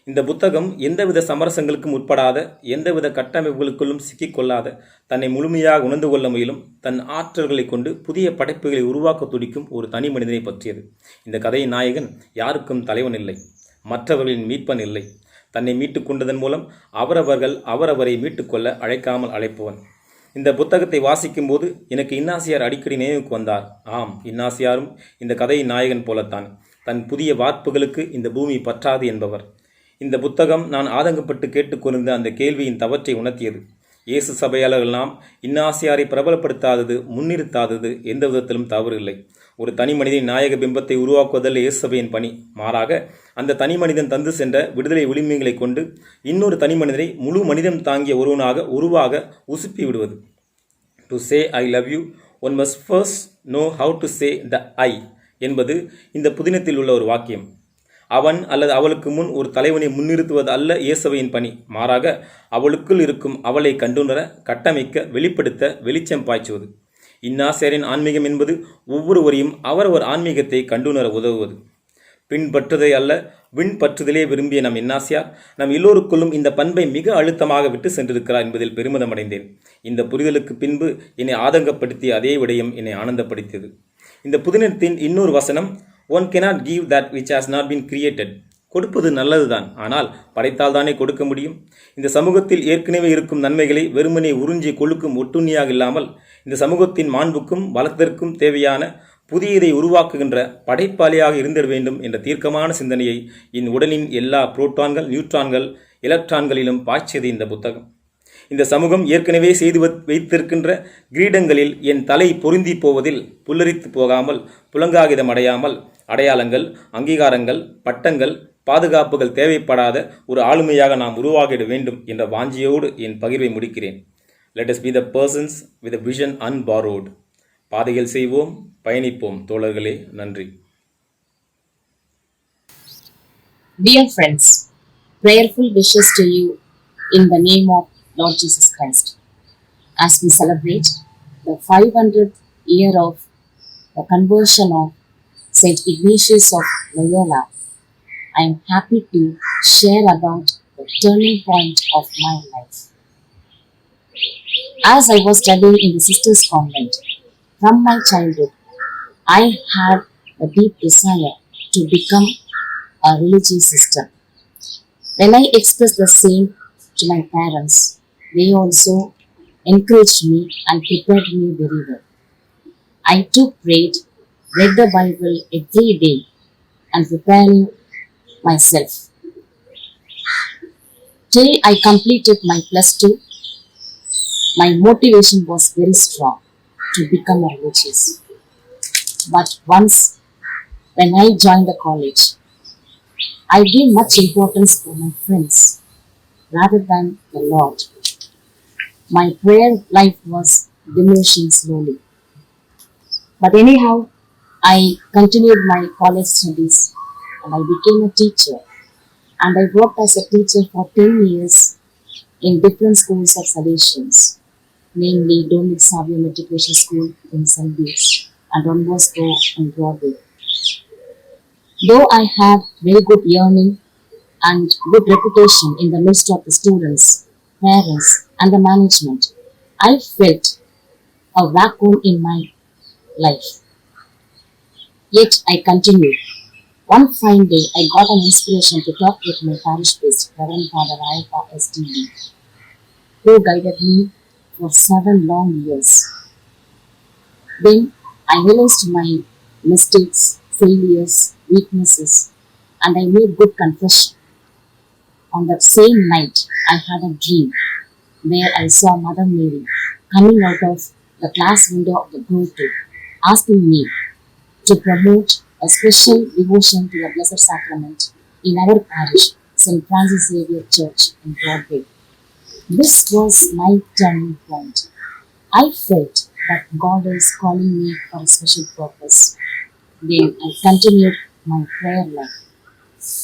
இந்த புத்தகம் எந்தவித சமரசங்களுக்கும் உட்படாத, எந்தவித கட்டமைப்புகளுக்குள்ளும் சிக்கிக்கொள்ளாத, தன்னை முழுமையாக உணர்ந்து கொள்ள முயலும், தன் ஆற்றல்களை கொண்டு புதிய படைப்புகளை உருவாக்க துடிக்கும் ஒரு தனி மனிதனை பற்றியது. இந்த கதையின் நாயகன் யாருக்கும் தலைவன் இல்லை, மற்றவர்களின் மீட்பன் இல்லை, தன்னை மீட்டுக் கொண்டதன் மூலம் அவரவர்கள் அவரவரை மீட்டுக்கொள்ள அழைக்காமல் அழைப்பவன். இந்த புத்தகத்தை வாசிக்கும்போது எனக்கு இன்னாசியார் அடிக்கடி நினைவுக்கு வந்தார். ஆம், இன்னாசியாரும் இந்த கதையின் நாயகன் போலத்தான். தன் புதிய வார்ப்புகளுக்கு இந்த பூமி பற்றாது என்பவர். இந்த புத்தகம் நான் ஆதங்கப்பட்டு கேட்டுக்கொண்டிருந்த அந்த கேள்வியின் தவற்றை உணர்த்தியது. இயேசு சபையாளர்கள் நாம் இன்னாசியாரை பிரபலப்படுத்தாதது, முன்னிறுத்தாதது எந்த விதத்திலும் தவறு இல்லை. ஒரு தனி மனிதன் நாயக பிம்பத்தை உருவாக்குவதில் இயேசு சபையின் பணி. மாறாக அந்த தனி மனிதன் தந்து சென்ற விடுதலை உரிமைகளை கொண்டு இன்னொரு தனி மனிதனை முழு மனிதம் தாங்கிய ஒருவனாக உருவாக உசுப்பி விடுவது. To say I love you one must first know how to say the I என்பது இந்த புதினத்தில் உள்ள ஒரு வாக்கியம். அவன் அல்லது அவளுக்கு முன் ஒரு தலைவனை முன்னிறுத்துவது அல்ல இயேசுவையின் பணி. மாறாக அவளுக்குள் இருக்கும் அவளை கண்டுணர, கட்டமைக்க, வெளிப்படுத்த, வெளிச்சம் பாய்ச்சுவது. இன்னாசியாரின் ஆன்மீகம் என்பது ஒவ்வொருவரையும் அவரவர் ஆன்மீகத்தை கண்டுணர உதவுவது. பின்பற்றுதை அல்ல விண்பற்றுதலே விரும்பிய நம் இன்னாசியார் நம் எல்லோருக்குள்ளும் இந்த பண்பை மிக அழுத்தமாக விட்டு சென்றிருக்கிறார் என்பதில் பெருமிதம் அடைந்தேன். இந்த புரிதலுக்கு பின்பு என்னை ஆதங்கப்படுத்திய அதே விடயம் என்னை ஆனந்தப்படுத்தியது. இந்த புதினத்தின் இன்னொரு வசனம், one cannot give that which has not been created. கொடுப்பது நல்லதுதான், ஆனால் படைத்தால் தானே கொடுக்க முடியும். இந்த சமூகத்தில் ஏற்கனவே இருக்கும் நன்மைகளை வெறுமனே உறிஞ்சி கொழுக்கும் ஒட்டுண்ணியாக இல்லாமல் இந்த சமூகத்தின் மாண்புக்கும் பலத்திற்கும் தேவையான புதியதை உருவாக்குகின்ற படைப்பாளியாக இருந்திட வேண்டும் என்ற தீர்க்கமான சிந்தனையை என் உடலின் எல்லா புரோட்டான்கள், நியூட்ரான்கள், எலக்ட்ரான்களிலும் பாய்ச்சியது இந்த புத்தகம். இந்த சமூகம் ஏற்கனவே செய்து வைத்திருக்கின்ற கிரீடங்களில் என் தலை பொருந்தி போவதில் புல்லரித்து போகாமல், புலங்காகிதம் அடையாமல், அடையாளங்கள், அங்கீகாரங்கள், பட்டங்கள், பாதுகாப்புகள் தேவைப்படாத ஒரு ஆளுமையாக நாம் உருவாகிட வேண்டும் என்ற வாஞ்சியோடு என் பகிர்வை முடிக்கிறேன். Let us be the persons with a vision unborrowed. பாதைகள் செய்வோம், பயணிப்போம் தோழர்களே. நன்றி. Dear friends, prayerful wishes to you in the name of Lord Jesus Christ. As we celebrate the 500th year of the conversion of Saint Ignatius of Loyola, I am happy to share about the turning point of my life. As I was studying in the Sisters' Convent, from my childhood, I had a deep desire to become a religious sister. When I expressed the same to my parents, they also encouraged me and prepared me very well. I too prayed, read the Bible every day and preparing myself. Till I completed my +2, my motivation was very strong to become a religious. But once when I joined the college, I gave much importance to my friends rather than the Lord. My prayer life was diminishing slowly. But anyhow, I continued my college studies and I became a teacher. And I worked as a teacher for 10 years in different schools of Salesians, namely Dominic Savio Matriculation School in St. Bees and Don Bosco in Broadway. Though I had very good earning and good reputation in the midst of the students, parents and the management, I felt a vacuum in my life. Yet I continued. One fine day, I got an inspiration to talk with my parish priest, Reverend Father Ayappa STD, who guided me for 7 long years. Then I realized my mistakes, failures, weaknesses, and I made good confession. On that same night, I had a dream where I saw Mother Mary coming out of the class window of the grotto, asking me to promote a special devotion to the Blessed Sacrament in our parish, St. Francis Xavier Church in Broadway. This was my turning point. I felt that God is calling me for a special purpose. Then I continued my prayer life.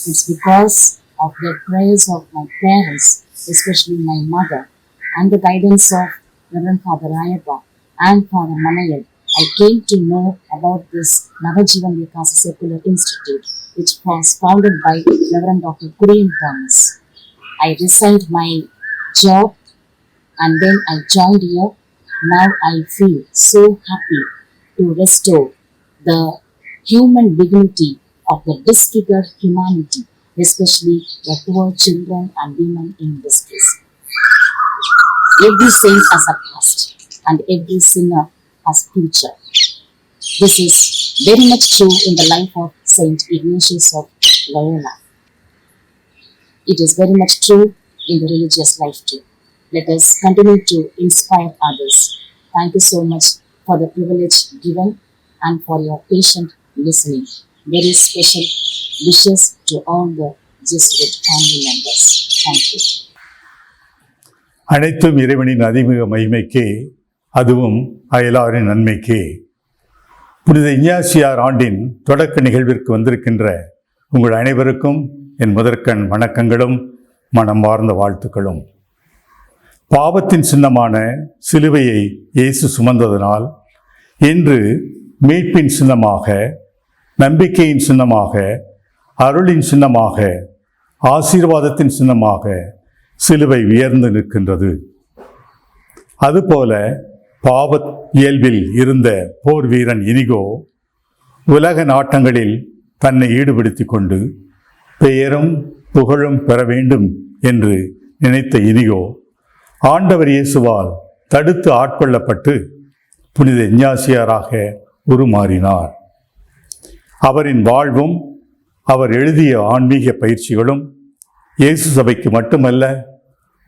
It's because of the prayers of my parents, especially my mother, and the guidance of Reverend Father Ayappa and Father Manayal, I came to know about this Navajivan Vikasa Secular Institute, which was founded by Reverend Dr. Kurian Thomas. I resigned my job and then I joined here. Now I feel so happy to restore the human dignity of the disfigured humanity especially the poor children and women in distress. Every saint has a past, and every sinner has future. This is very much true in the life of Saint Ignatius of Loyola. It is very much true in the religious life too. Let us continue to inspire others. Thank you so much for the privilege given and for your patient listening. Very special wishes to all the Jesuit family members. Thank you. அனைத்தும் இறைவனின் அதிமிக மகிமைக்கே, அதுவும் அயலாரின் நன்மைக்கே. புனித இஞ்ஞாசியார் ஆண்டின் தொடக்க நிகழ்விற்கு வந்திருக்கின்ற உங்கள் அனைவருக்கும் என் முதற்கண் வணக்கங்களும் மனமார்ந்த வாழ்த்துக்களும். பாவத்தின் சின்னமான சிலுவையை இயேசு சுமந்ததனால் இன்று மீட்பின் சின்னமாக, நம்பிக்கையின் சின்னமாக, அருளின் சின்னமாக, ஆசீர்வாதத்தின் சின்னமாக சிலுவை உயர்ந்து நிற்கின்றது. அதுபோல பாவ இயல்பில் இருந்த போர் வீரன் இனிகோ உலக நாட்டங்களில் தன்னை ஈடுபடுத்திக் கொண்டு பெயரும் புகழும் பெற வேண்டும் என்று நினைத்த இனிகோ ஆண்டவர் இயேசுவால் தடுத்து ஆட்கொள்ளப்பட்டு புனித இஞ்ஞாசியாராக உருமாறினார். அவரின் வாழ்வும் அவர் எழுதிய ஆன்மீக பயிற்சிகளும் இயேசு சபைக்கு மட்டுமல்ல,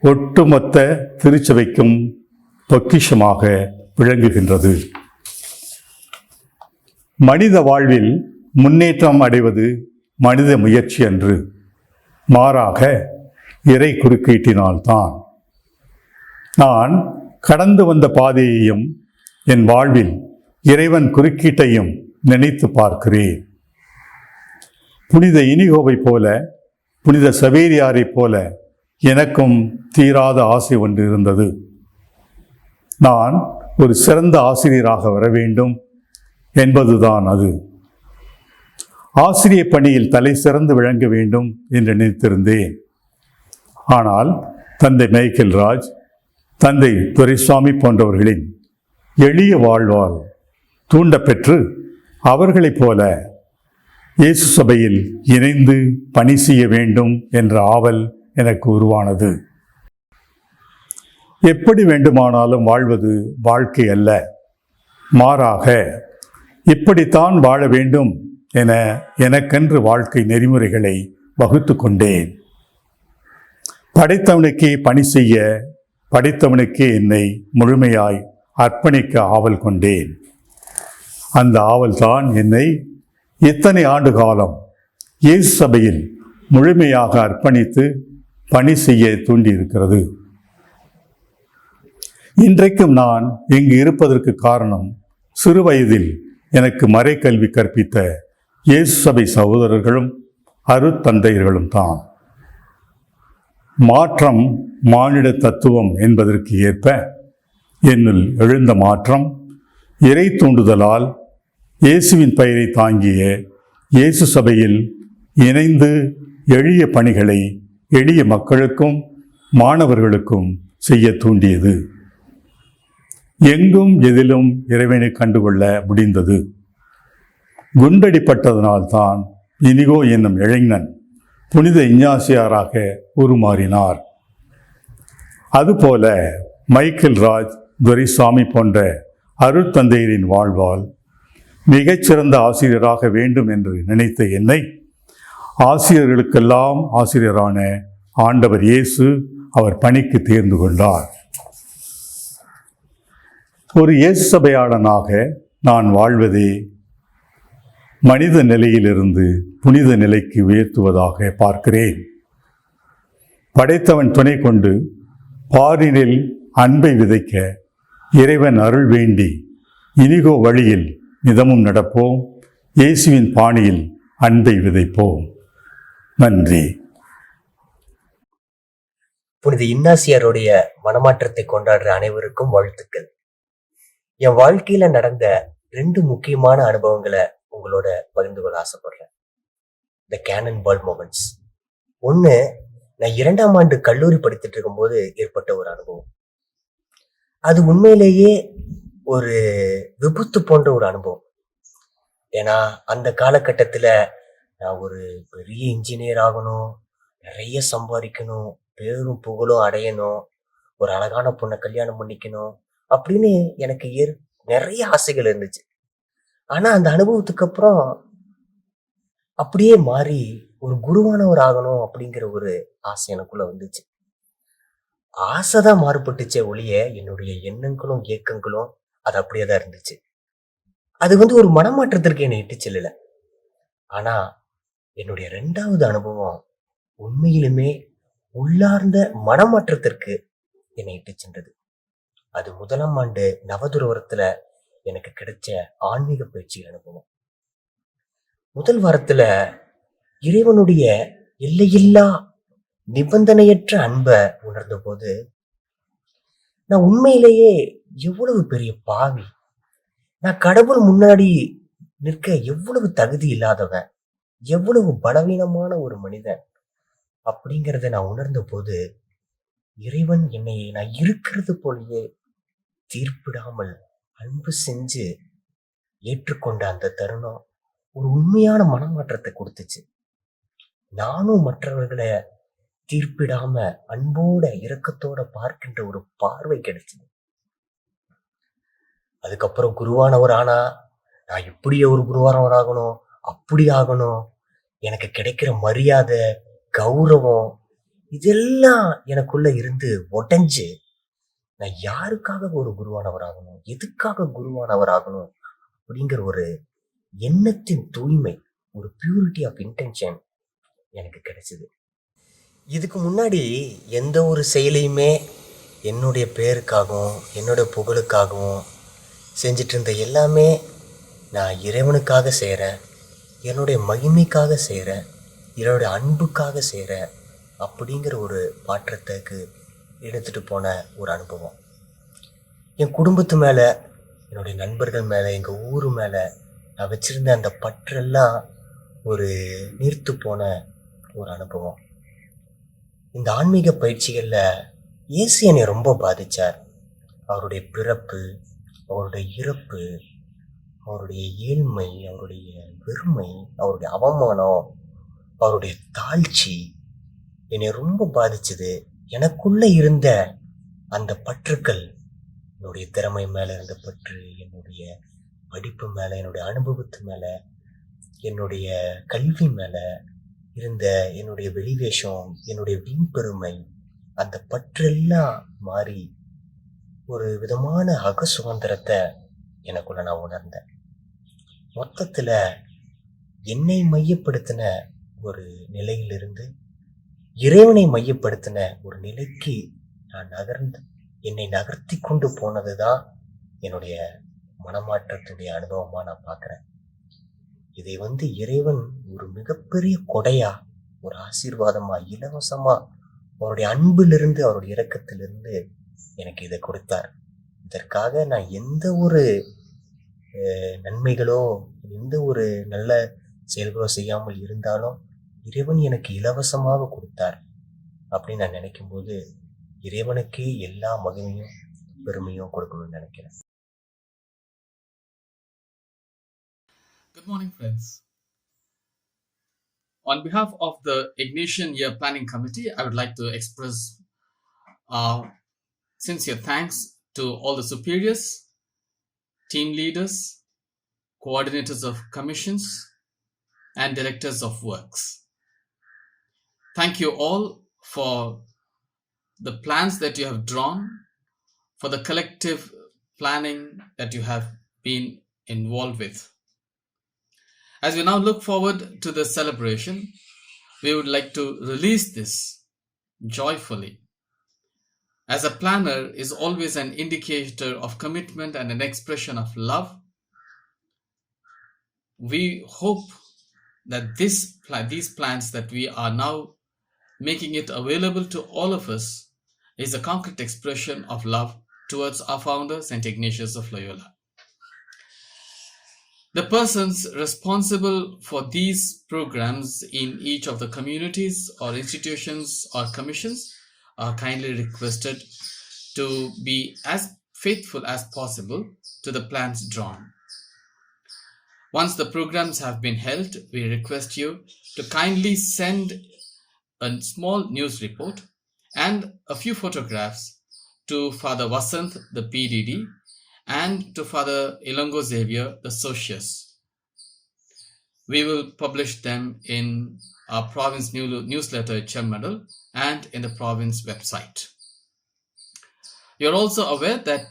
ஒட்டுமொத்த திருச்சபைக்கும் பொக்கிஷமாக விளங்குகின்றது. மனித வாழ்வில் முன்னேற்றம் அடைவது மனித முயற்சி அன்று, மாறாக இறை குறுக்கீட்டினால்தான். நான் கடந்து வந்த பாதையையும் என் வாழ்வில் இறைவன் குறுக்கீட்டையும் நினைத்து பார்க்கிறேன். புனித இனிகோவைப் போல, புனித சவேரியாரைப் போல எனக்கும் தீராத ஆசை ஒன்று இருந்தது. நான் ஒரு சிறந்த ஆசிரியராக வர வேண்டும் என்பதுதான் அது. ஆசிரிய பணியில் தலை சிறந்து விளங்க வேண்டும் என்று நினைத்திருந்தேன். ஆனால் தந்தை மைக்கேல் ராஜ், தந்தை துரைசாமி போன்றவர்களின் எளிய வாழ்வால் தூண்டப்பெற்று அவர்களைப் போல இயேசு சபையில் இணைந்து பணி செய்ய வேண்டும் என்ற ஆவல் எனக்கு உருவானது. எப்படி வேண்டுமானாலும் வாழ்வது வாழ்க்கை அல்ல, மாறாக இப்படித்தான் வாழ வேண்டும் என எனக்கென்று வாழ்க்கை நெறிமுறைகளை வகுத்து கொண்டேன். படைத்தவனுக்கே பணி செய்ய, படைத்தவனுக்கே என்னை முழுமையாய் அர்ப்பணிக்க ஆவல் கொண்டேன். அந்த ஆவல்தான் என்னை இத்தனை ஆண்டு காலம் இயேசு சபையில் முழுமையாக அர்ப்பணித்து பணி செய்ய தூண்டியிருக்கிறது. இன்றைக்கும் நான் இங்கு இருப்பதற்கு காரணம் சிறு வயதில் எனக்கு மறைக்கல்வி கற்பித்த இயேசு சபை சகோதரர்களும் அருட்தந்தையர்களும் தான். மாற்றம் மானிட தத்துவம் என்பதற்கு ஏற்ப என்னுள் எழுந்த மாற்றம் இறை தூண்டுதலால் இயேசுவின் பெயரை தாங்கிய இயேசு சபையில் இணைந்து எளிய பணிகளை எளிய மக்களுக்கும் மாணவர்களுக்கும் செய்ய தூண்டியது. எங்கும் எதிலும் இறைவனை கண்டுகொள்ள முடிந்தது. குண்டடிப்பட்டதனால்தான் இனிகோ என்னும் இளைஞன் புனித இஞ்ஞாசியாராக உருமாறினார். அதுபோல மைக்கேல் ராஜ், துரைசாமி போன்ற அருட்தந்தையரின் வாழ்வால் மிகச்சிறந்த ஆசிரியராக வேண்டும் என்று நினைத்த என்னை ஆசிரியர்களுக்கெல்லாம் ஆசிரியரான ஆண்டவர் இயேசு அவர் பணிக்கு தேர்ந்து கொண்டார். ஒரு இயேசு சபையாளனாக நான் வாழ்வதே மனித நிலையிலிருந்து புனித நிலைக்கு உயர்த்துவதாக பார்க்கிறேன். படைத்தவன் துணை கொண்டு பாரினில் அன்பை விதைக்க இறைவன் அருள் வேண்டி இனிகோ வழியில் நிதமும் நடப்போம். இயேசுவின் பாணியில் அன்பை விதைப்போம். நன்றி. புனித இன்னாசியாருடைய மனமாற்றத்தை கொண்டாடுற அனைவருக்கும் வாழ்த்துக்கள். என் வாழ்க்கையில நடந்த 2 முக்கியமான அனுபவங்களை உங்களோட பகிர்ந்து கொள்ள ஆசைப்படுறேன். த கேனன் பால் மொமெண்ட்ஸ். ஒன்று, நான் 2ஆம் ஆண்டு கல்லூரி படித்துட்டு இருக்கும்போது ஏற்பட்ட ஒரு அனுபவம். அது உண்மையிலேயே ஒரு விபத்து போன்ற ஒரு அனுபவம். ஏன்னா அந்த காலகட்டத்தில் நான் ஒரு பெரிய இன்ஜினியர் ஆகணும், நிறைய சம்பாதிக்கணும், பேரும் புகழும் அடையணும், ஒரு அழகான பொண்ணை கல்யாணம் பண்ணிக்கணும் அப்படின்னு எனக்கு நிறைய ஆசைகள் இருந்துச்சு. ஆனா அந்த அனுபவத்துக்கு அப்புறம் அப்படியே மாறி ஒரு குருவானவர் ஆகணும் அப்படிங்கிற ஒரு ஆசை எனக்குள்ள வந்துச்சு. ஆசைதான் மாறுபட்டுச்சே ஒழிய என்னுடைய எண்ணங்களும் ஏக்கங்களும் அது அப்படியே தான் இருந்துச்சு. அது ஒரு மனமாற்றத்திற்கு என்னை இட்டு செல்லல. ஆனா என்னுடைய 2வது அனுபவம் உண்மையிலுமே உள்ளார்ந்த மனமாற்றத்திற்கு என்னை இட்டு சென்றது. அது 1ஆம் ஆண்டு நவதுருவரத்துல எனக்கு கிடைச்ச ஆன்மீக பயிற்சி அனுபவம். முதல் வாரத்துல இறைவனுடைய எல்லையில்லா நிபந்தனையற்ற அன்பை உணர்ந்த போது நான் உண்மையிலேயே எவ்வளவு பெரிய பாவி, நான் கடவுள் முன்னாடி நிற்க எவ்வளவு தகுதி இல்லாதவன், எவ்வளவு பலவீனமான ஒரு மனிதன் அப்படிங்கிறத நான் உணர்ந்த போது இறைவன் என்னை நான் இருக்கிறது போலயே தீர்ப்பிடாமல் அன்பு செஞ்சு ஏற்றுக்கொண்ட அந்த தருணம் ஒரு உண்மையான மனமாற்றத்தை கொடுத்துச்சு. நானும் மற்றவர்களை தீர்ப்பிடாம அன்போட இரக்கத்தோட பார்க்கின்ற ஒரு பார்வை கிடைச்சது. அதுக்கப்புறம் குருவானவர் ஆனா நான் இப்படியே ஒரு குருவானவர் ஆகணும், அப்படி ஆகணும், எனக்கு கிடைக்கிற மரியாதை கௌரவம் இதெல்லாம் எனக்குள்ள இருந்து உடைஞ்சு நான் யாருக்காக ஒரு குருவானவர் ஆகணும், எதுக்காக குருவானவர் ஆகணும் அப்படிங்கிற ஒரு எண்ணத்தின் தூய்மை, ஒரு பியூரிட்டி ஆஃப் இன்டென்ஷன் எனக்கு கிடைச்சது. இதுக்கு முன்னாடி எந்த ஒரு செயலையுமே என்னுடைய பேருக்காகவும் என்னுடைய புகழுக்காகவும் செஞ்சிட்டு இருந்த எல்லாமே நான் இறைவனுக்காக செய்கிறேன், என்னுடைய மகிமைக்காக செய்கிறேன், என்னுடைய அன்புக்காக செய்கிறேன் அப்படிங்கிற ஒரு மாற்றத்துக்கு எடுத்துகிட்டு போன ஒரு அனுபவம். என் குடும்பத்து மேலே, என்னுடைய நண்பர்கள் மேலே, எங்கள் ஊர் மேலே நான் வச்சுருந்த அந்த பற்றெல்லாம் ஒரு நீர்த்து போன ஒரு அனுபவம். இந்த ஆன்மீக பயிற்சிகளில் இயேசு என்னை ரொம்ப பாதித்தார். அவருடைய பிறப்பு, அவருடைய இறப்பு, அவருடைய ஏழ்மை, அவருடைய வெறுமை, அவருடைய அவமானம், அவருடைய தாழ்ச்சி என்னை ரொம்ப பாதிச்சது. எனக்குள்ள இருந்த அந்த பற்றுக்கள், என்னுடைய திறமை மேல இருந்த பற்று, என்னுடைய படிப்பு மேல, என்னுடைய அனுபவத்து மேல, என்னுடைய கல்வி மேல இருந்த என்னுடைய வெளிவேஷம், என்னுடைய வீண் பெருமை, அந்த பற்றெல்லாம் மாறி ஒரு விதமான அக சுதந்திரத்தை எனக்குள்ள நான் உணர்ந்தேன். மொத்தத்துல என்னை மையப்படுத்தின ஒரு நிலையிலிருந்து இறைவனை மையப்படுத்தின ஒரு நிலைக்கு நான் என்னை நகர்த்தி கொண்டு போனதுதான் என்னுடைய மனமாற்றத்துடைய அனுபவமா நான் பார்க்கிறேன். இதை இறைவன் ஒரு மிகப்பெரிய கொடையா, ஒரு ஆசீர்வாதமா, இலவசமா அவருடைய அன்பிலிருந்து, அவருடைய இரக்கத்திலிருந்து எனக்கு இதை கொடுத்தார். இதற்காக நான் எந்த ஒரு நன்மைகளோ எந்த ஒரு நல்ல செயல்களோ செய்யாமல் இருந்தாலும் இறைவன் எனக்கு இலவசமாக கொடுத்தார் அப்படின்னு நான் நினைக்கும் போது இறைவனுக்கே எல்லா மகிமையும் பெருமையும் கொடுக்கணும்னு நினைக்கிறேன். Good morning, friends. On behalf of the Ignatian Year Planning Committee, I would like to express sincere thanks to all the superiors, team leaders, coordinators of commissions, and directors of works. Thank you all for the plans that you have drawn, for the collective planning that you have been involved with. As we now look forward to the celebration, we would like to release this joyfully. As a planner is always an indicator of commitment and an expression of love, we hope that these plans that we are now making it available to all of us is a concrete expression of love towards our founder, St. Ignatius of Loyola. The persons responsible for these programs in each of the communities or institutions or commissions are kindly requested to be as faithful as possible to the plans drawn. Once the programs have been held, we request you to kindly send a small news report and a few photographs to Father Vasant, the PDD, and to Father Ilongo Xavier, the Socius. We will publish them in our province newsletter, Chemmadal, and in the province website. You're also aware that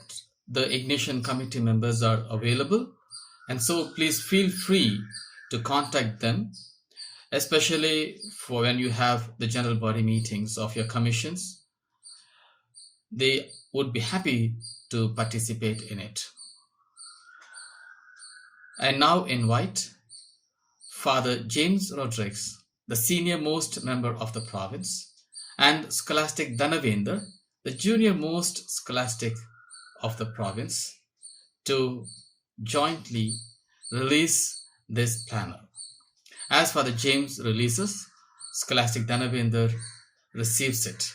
the Ignatian committee members are available, and so please feel free to contact them, especially for when you have the general body meetings of your commissions. They would be happy to participate in it. I now invite Father James Rodriguez, the senior most member of the province, and Scholastic Dhanavendra, the junior most scholastic of the province, to jointly release this planner. As Father James releases, Scholastic Dhanavendra receives it.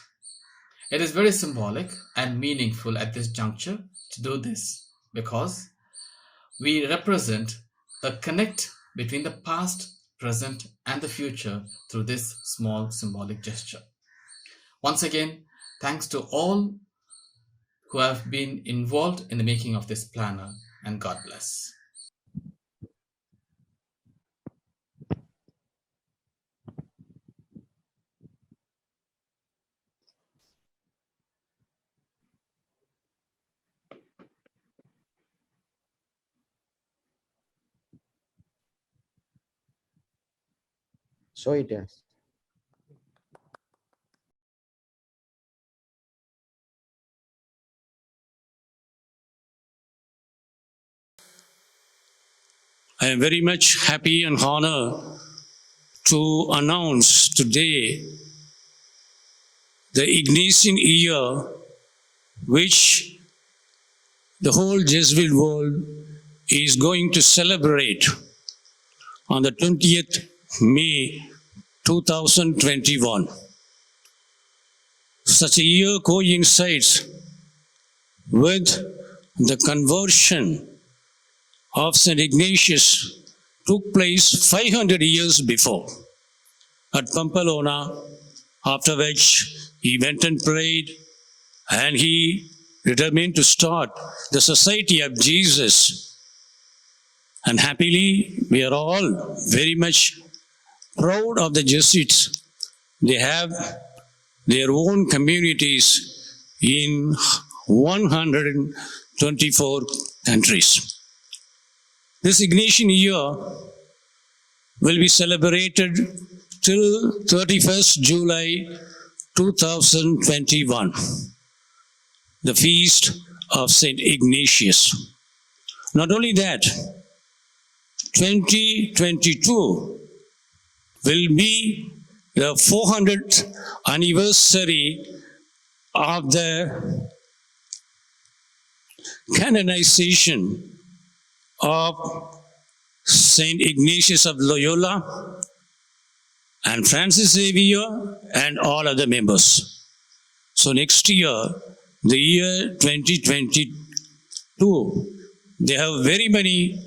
It is very symbolic and meaningful at this juncture to do this because we represent the connect between the past, present, and the future through this small symbolic gesture. Once again, thanks to all who have been involved in the making of this planner, and God bless. So it is. I am very much happy and honored to announce today the Ignatian year which the whole Jesuit world is going to celebrate on the 20th May 2021. Such a year coincides with the conversion of St. Ignatius took place 500 years before at Pamplona, after which he went and prayed and he determined to start the Society of Jesus. And happily, we are all very much proud of the Jesuits. They have their own communities in 124 countries. This Ignatian year will be celebrated till 31st July 2021, the feast of St. Ignatius. Not only that, 2022 will be the 400th anniversary of the canonization of Saint Ignatius of Loyola and Francis Xavier and all other members. So next year, the year 2022, they have very many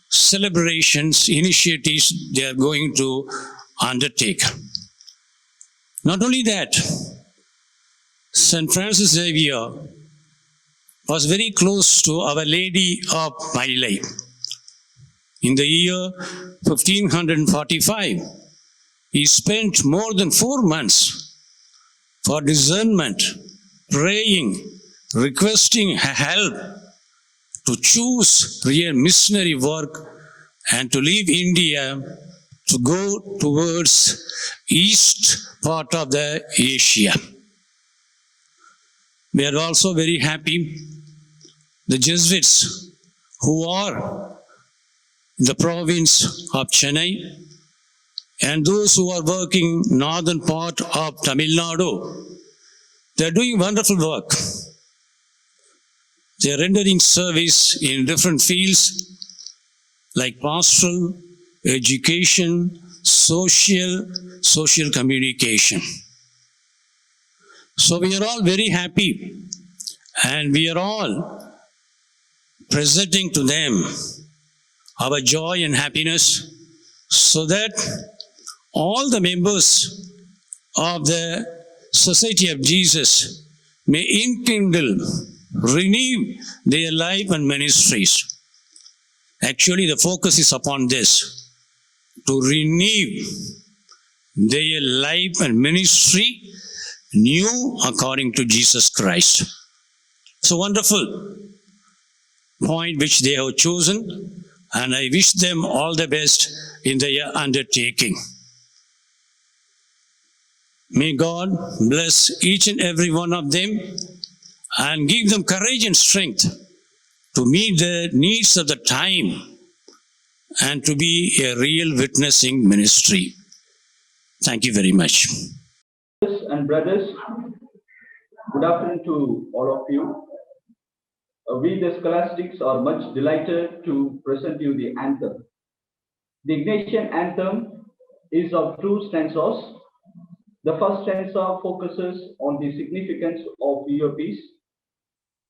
celebrations, initiatives they are going to undertake. Not only that, St. Francis Xavier was very close to Our Lady of Miley. In the year 1545, he spent more than 4 months for discernment, praying, requesting help to choose real missionary work and to leave India to go towards east part of the Asia. We are also very happy the Jesuits who are in the province of Chennai and those who are working northern part of Tamil Nadu, they are doing wonderful work. They are rendering service in different fields like pastoral, education, social communication. So we are all very happy and we are all presenting to them our joy and happiness, so that all the members of the Society of Jesus may enkindle, renew their life and ministries. Actually, the focus is upon this, to renew their life and ministry new according to Jesus Christ. So wonderful point which they have chosen, and I wish them all the best in their undertaking. May God bless each and every one of them and give them courage and strength to meet the needs of the time and to be a real witnessing ministry. Thank you very much. And brothers, good afternoon to all of you. We the scholastics are much delighted to present you the anthem. The Ignatian anthem is of two stanzas. The first stanza focuses on the significance of year peace,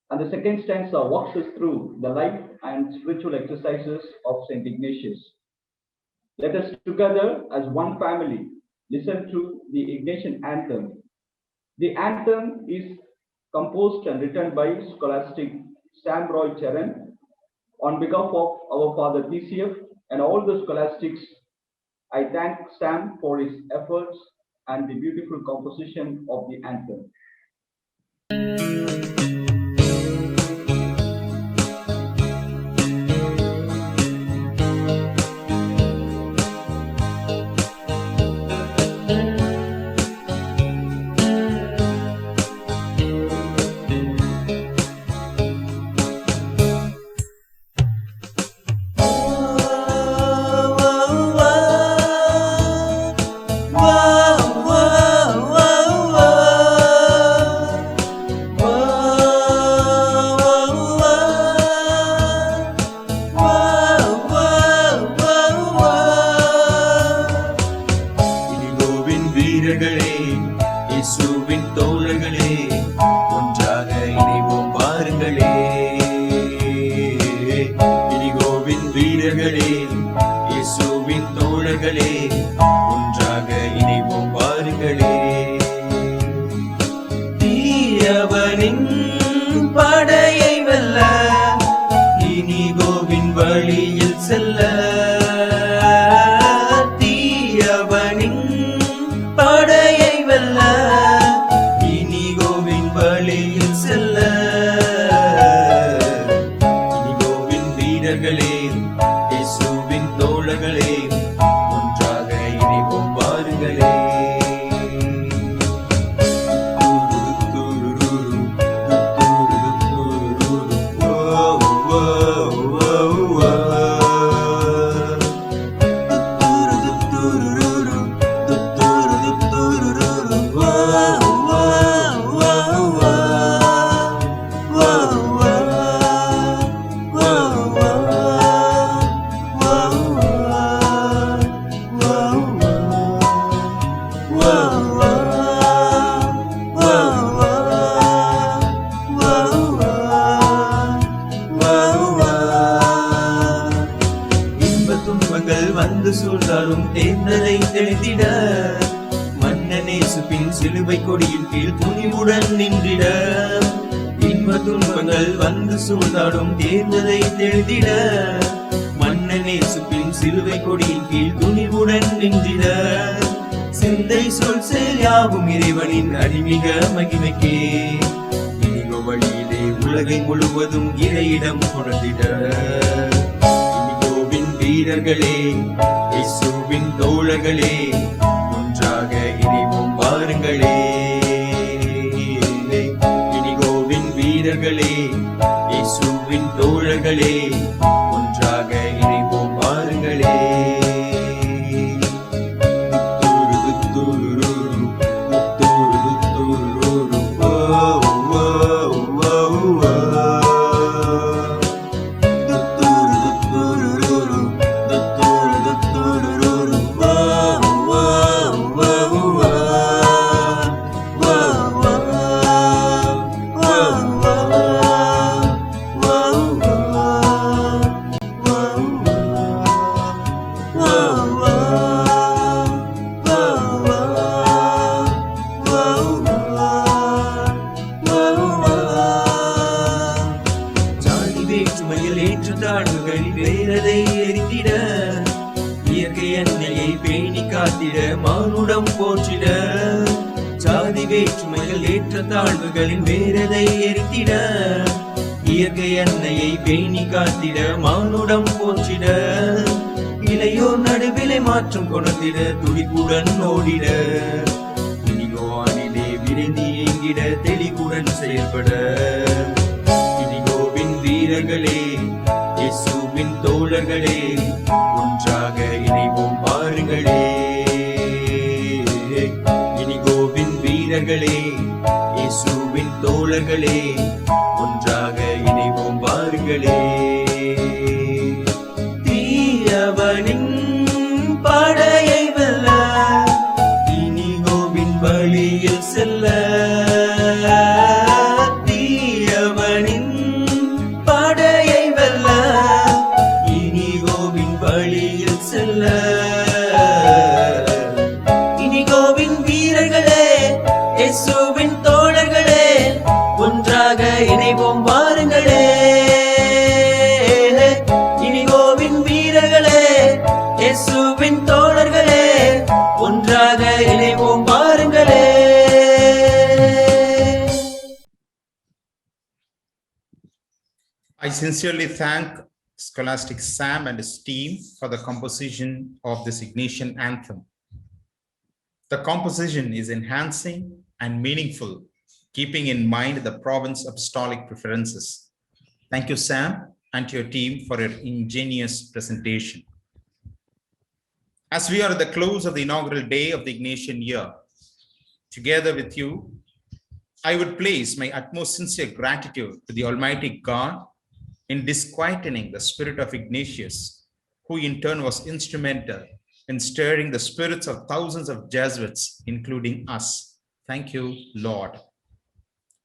and the second stanza walks us through the life and spiritual exercises of Saint Ignatius. Let us together as one family listen to the Ignatian anthem. The anthem is composed and written by scholastic Sam Roy Charan on behalf of our Father DCF and all the scholastics. I thank Sam for his efforts and the beautiful composition of the anthem. சுமைகள் ஏற்று தாழ்வுகளில் வேறதை எரித்திட இயற்கை எண்ணெயை பேணி காத்திட மானுடம் போற்றிட சாதி வேற்றுமைகள் ஏற்ற தாழ்வுகளின் வேறதை எரித்திட இயற்கை எண்ணெயை பேணி காத்திட மானுடம் போற்றிட இளையோர் நடுவிலை மாற்றம் கொணர்ந்திட துடிப்புடன் ஓடிட இனிகோ அணிலே விரைந்து இயங்கிட தெளிவுடன் செயல்பட இனிகோவின் வீரர்களே இயேசுவின் தோழர்களே ஒன்றாக இணைவோம் பாருங்களே இனிகோவின் வீரர்களே இயேசுவின் தோழர்களே ஒன்றாக இணைவோம் பாருங்களே தீயவனின் படையை வெல்ல இனிகோவின் வழியில் செல்ல தீயவனின் படையை வெல்ல இனிகோவின் வழியில் செல்ல இனிகோவின் வீரர்களே இயேசுவின் தோழர்களே ஒன்றாக இணைவோம் வாருங்களே இனிகோவின் வீரர்களே இயேசுவின் தோழர்களே ஒன்றாக இணைவோம் வாருங்களே. I sincerely thank Scholastic Sam and his team for the composition of this Ignatian anthem. The composition is enhancing and meaningful, keeping in mind the province apostolic preferences. Thank you, Sam, and to your team for your ingenious presentation. As we are at the close of the inaugural day of the Ignatian year, together with you, I would place my utmost sincere gratitude to the Almighty God in disquieting the spirit of Ignatius, who in turn was instrumental in stirring the spirits of thousands of Jesuits, including us. Thank you, Lord.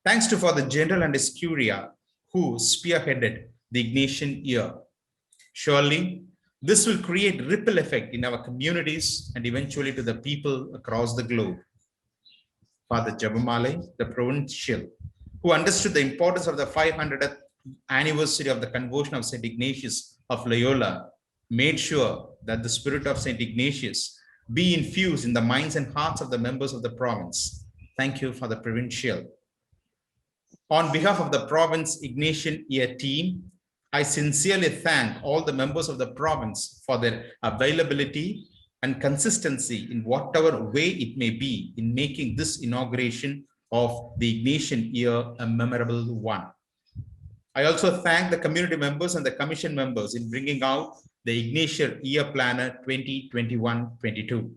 Thanks to Father General and his Curia, who spearheaded the Ignatian year. Surely, this will create ripple effect in our communities and eventually to the people across the globe. Father Jabamale, the provincial, who understood the importance of the 500th anniversary of the conversion of St. Ignatius of Loyola, made sure that the spirit of St. Ignatius be infused in the minds and hearts of the members of the province. Thank you, Father Provincial. On behalf of the province Ignatian year team, I sincerely thank all the members of the province for their availability and consistency in whatever way it may be in making this inauguration of the Ignatian year a memorable one. I also thank the community members and the commission members in bringing out the Ignatian Year Planner 2021-22.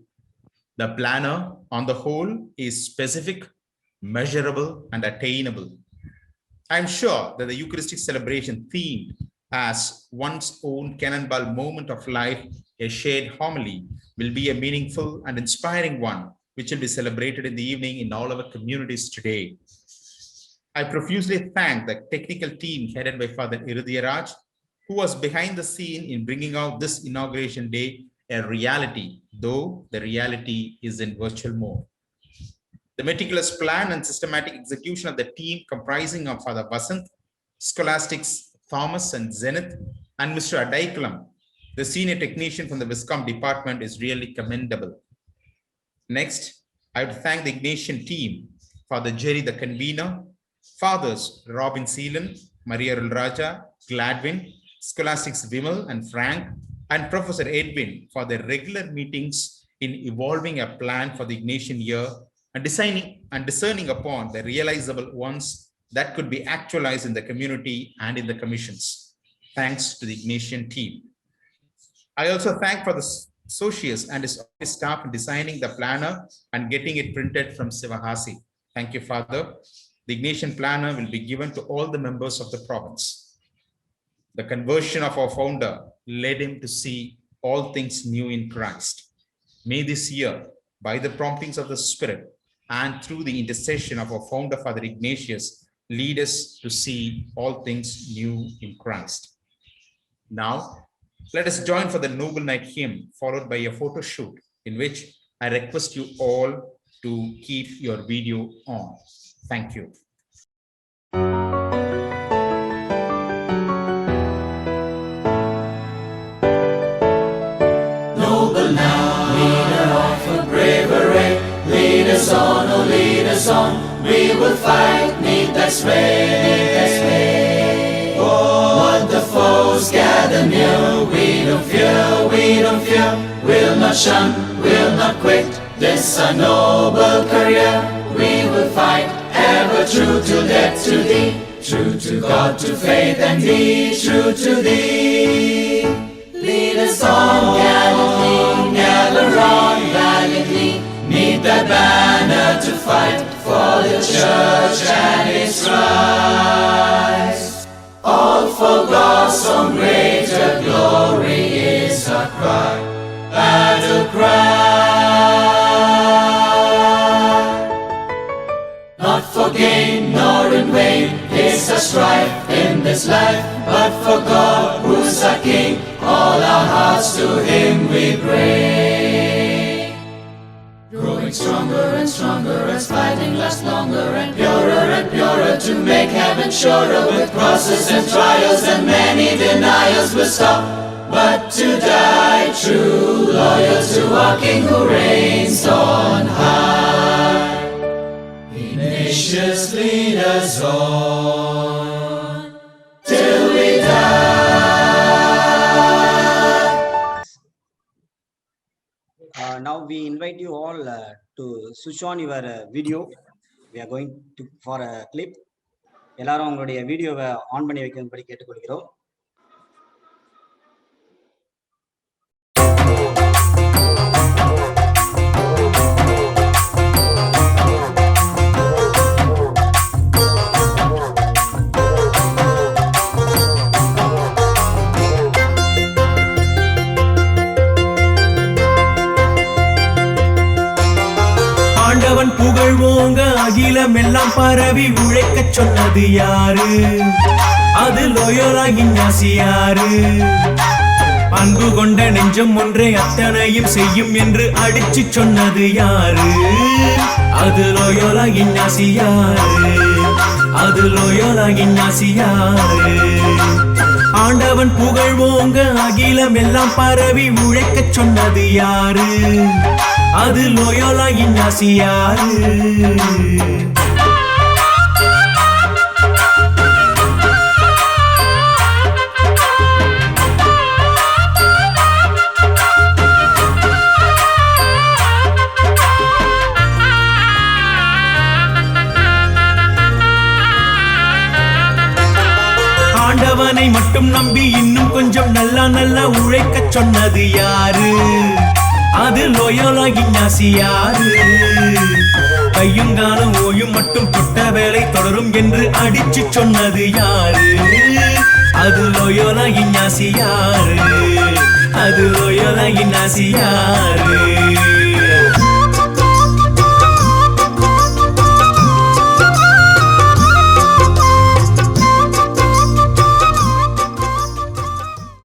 The planner on the whole is specific, measurable, and attainable. I am sure that the Eucharistic celebration themed as one's own cannonball moment of life, a shared homily, will be a meaningful and inspiring one, which will be celebrated in the evening in all our communities today. I profusely thank the technical team headed by Father Irudhyaraj, who was behind the scene in bringing out this inauguration day a reality, though the reality is in virtual mode. The meticulous plan and systematic execution of the team comprising of Father Vasant, Scholastics Thomas and Zenith, and Mr. Adaikulam, the senior technician from the Viscom department, is really commendable. Next, I would thank the Ignatian team, Father Jerry, the convener, Fathers Robin Seelan, Maria Raja, Gladwin, Scholastics Vimal and Frank, and Professor Edwin for their regular meetings in evolving a plan for the Ignatian year and discerning upon the realizable ones that could be actualized in the community and in the commissions. Thanks to the Ignatian team. I also thank for the Socius and his office staff in designing the planner and getting it printed from Sivahasi. Thank you, Father. The Ignatian planner will be given to all the members of the province. The conversion of our founder led him to see all things new in Christ. May this year, by the promptings of the Spirit and through the intercession of our founder, Father Ignatius, lead us to see all things new in Christ. Now, let us join for the Noble Night hymn, followed by a photo shoot, in which I request you all to keep your video on. Thank you. will fight, need that sway. Oh, what the foes gather near, we don't fear, we'll not shun, we'll not quit, this a noble career. We will fight, ever true to death, to thee, true to God, to faith and thee, true to thee. Lead us on gallantly, never on valiantly, need that banner to fight for the church and its rights. All for God's own greater glory is our cry, battle cry. Not for gain nor in vain is our strife in this life, but for God who's our King, all our hearts to Him we bring. Growing stronger and stronger as fighting lasts longer, and purer to make heaven surer. With crosses and trials and many denials we'll stop, but to die true, loyal to our King who reigns on high. Ignatius, lead us on till we die. Now we invite you all to switch on your video. We are going to for a clip. எல்லாரும் உங்களுடைய வீடியோவை on பண்ணி வைக்கும்படி கேட்டுக்கொள்கிறோம். ஆண்டவன் புகழ்வோங்க அகிலம் எல்லாம் பரவி உழைக்கச் சொன்னது யாரு? அது லோயோலா இஞ்ஞாசியாரு. அன்பு கொண்ட நெஞ்சம் ஒன்றே அத்தனையும் செய்யும் என்று அடிச்சு சொன்னது யாரு? அது லோயோலா இஞ்ஞாசியாரு. அது லோயோலா இஞ்ஞாசியாரு. ஆண்டவன் புகழ்வோங்க அகிலம் எல்லாம் பரவி உழைக்கச் சொன்னது யாரு? அது லோயோலா இஞ்ஞாசியாரு. ஆண்டவனை மட்டும் நம்பி இன்னும் கொஞ்சம் நல்லா உழைக்கச் சொன்னது யாரு? அது லோயோலா இஞ்ஞாசியாரு. கையுங்காலம் ஓயும் மட்டும் தொட்ட வேலை தொடரும் என்று அடிச்சு சொன்னது யாரு? அது லோயோலா இஞ்ஞாசியாரு. அது லோயோலா இஞ்ஞாசியாரு.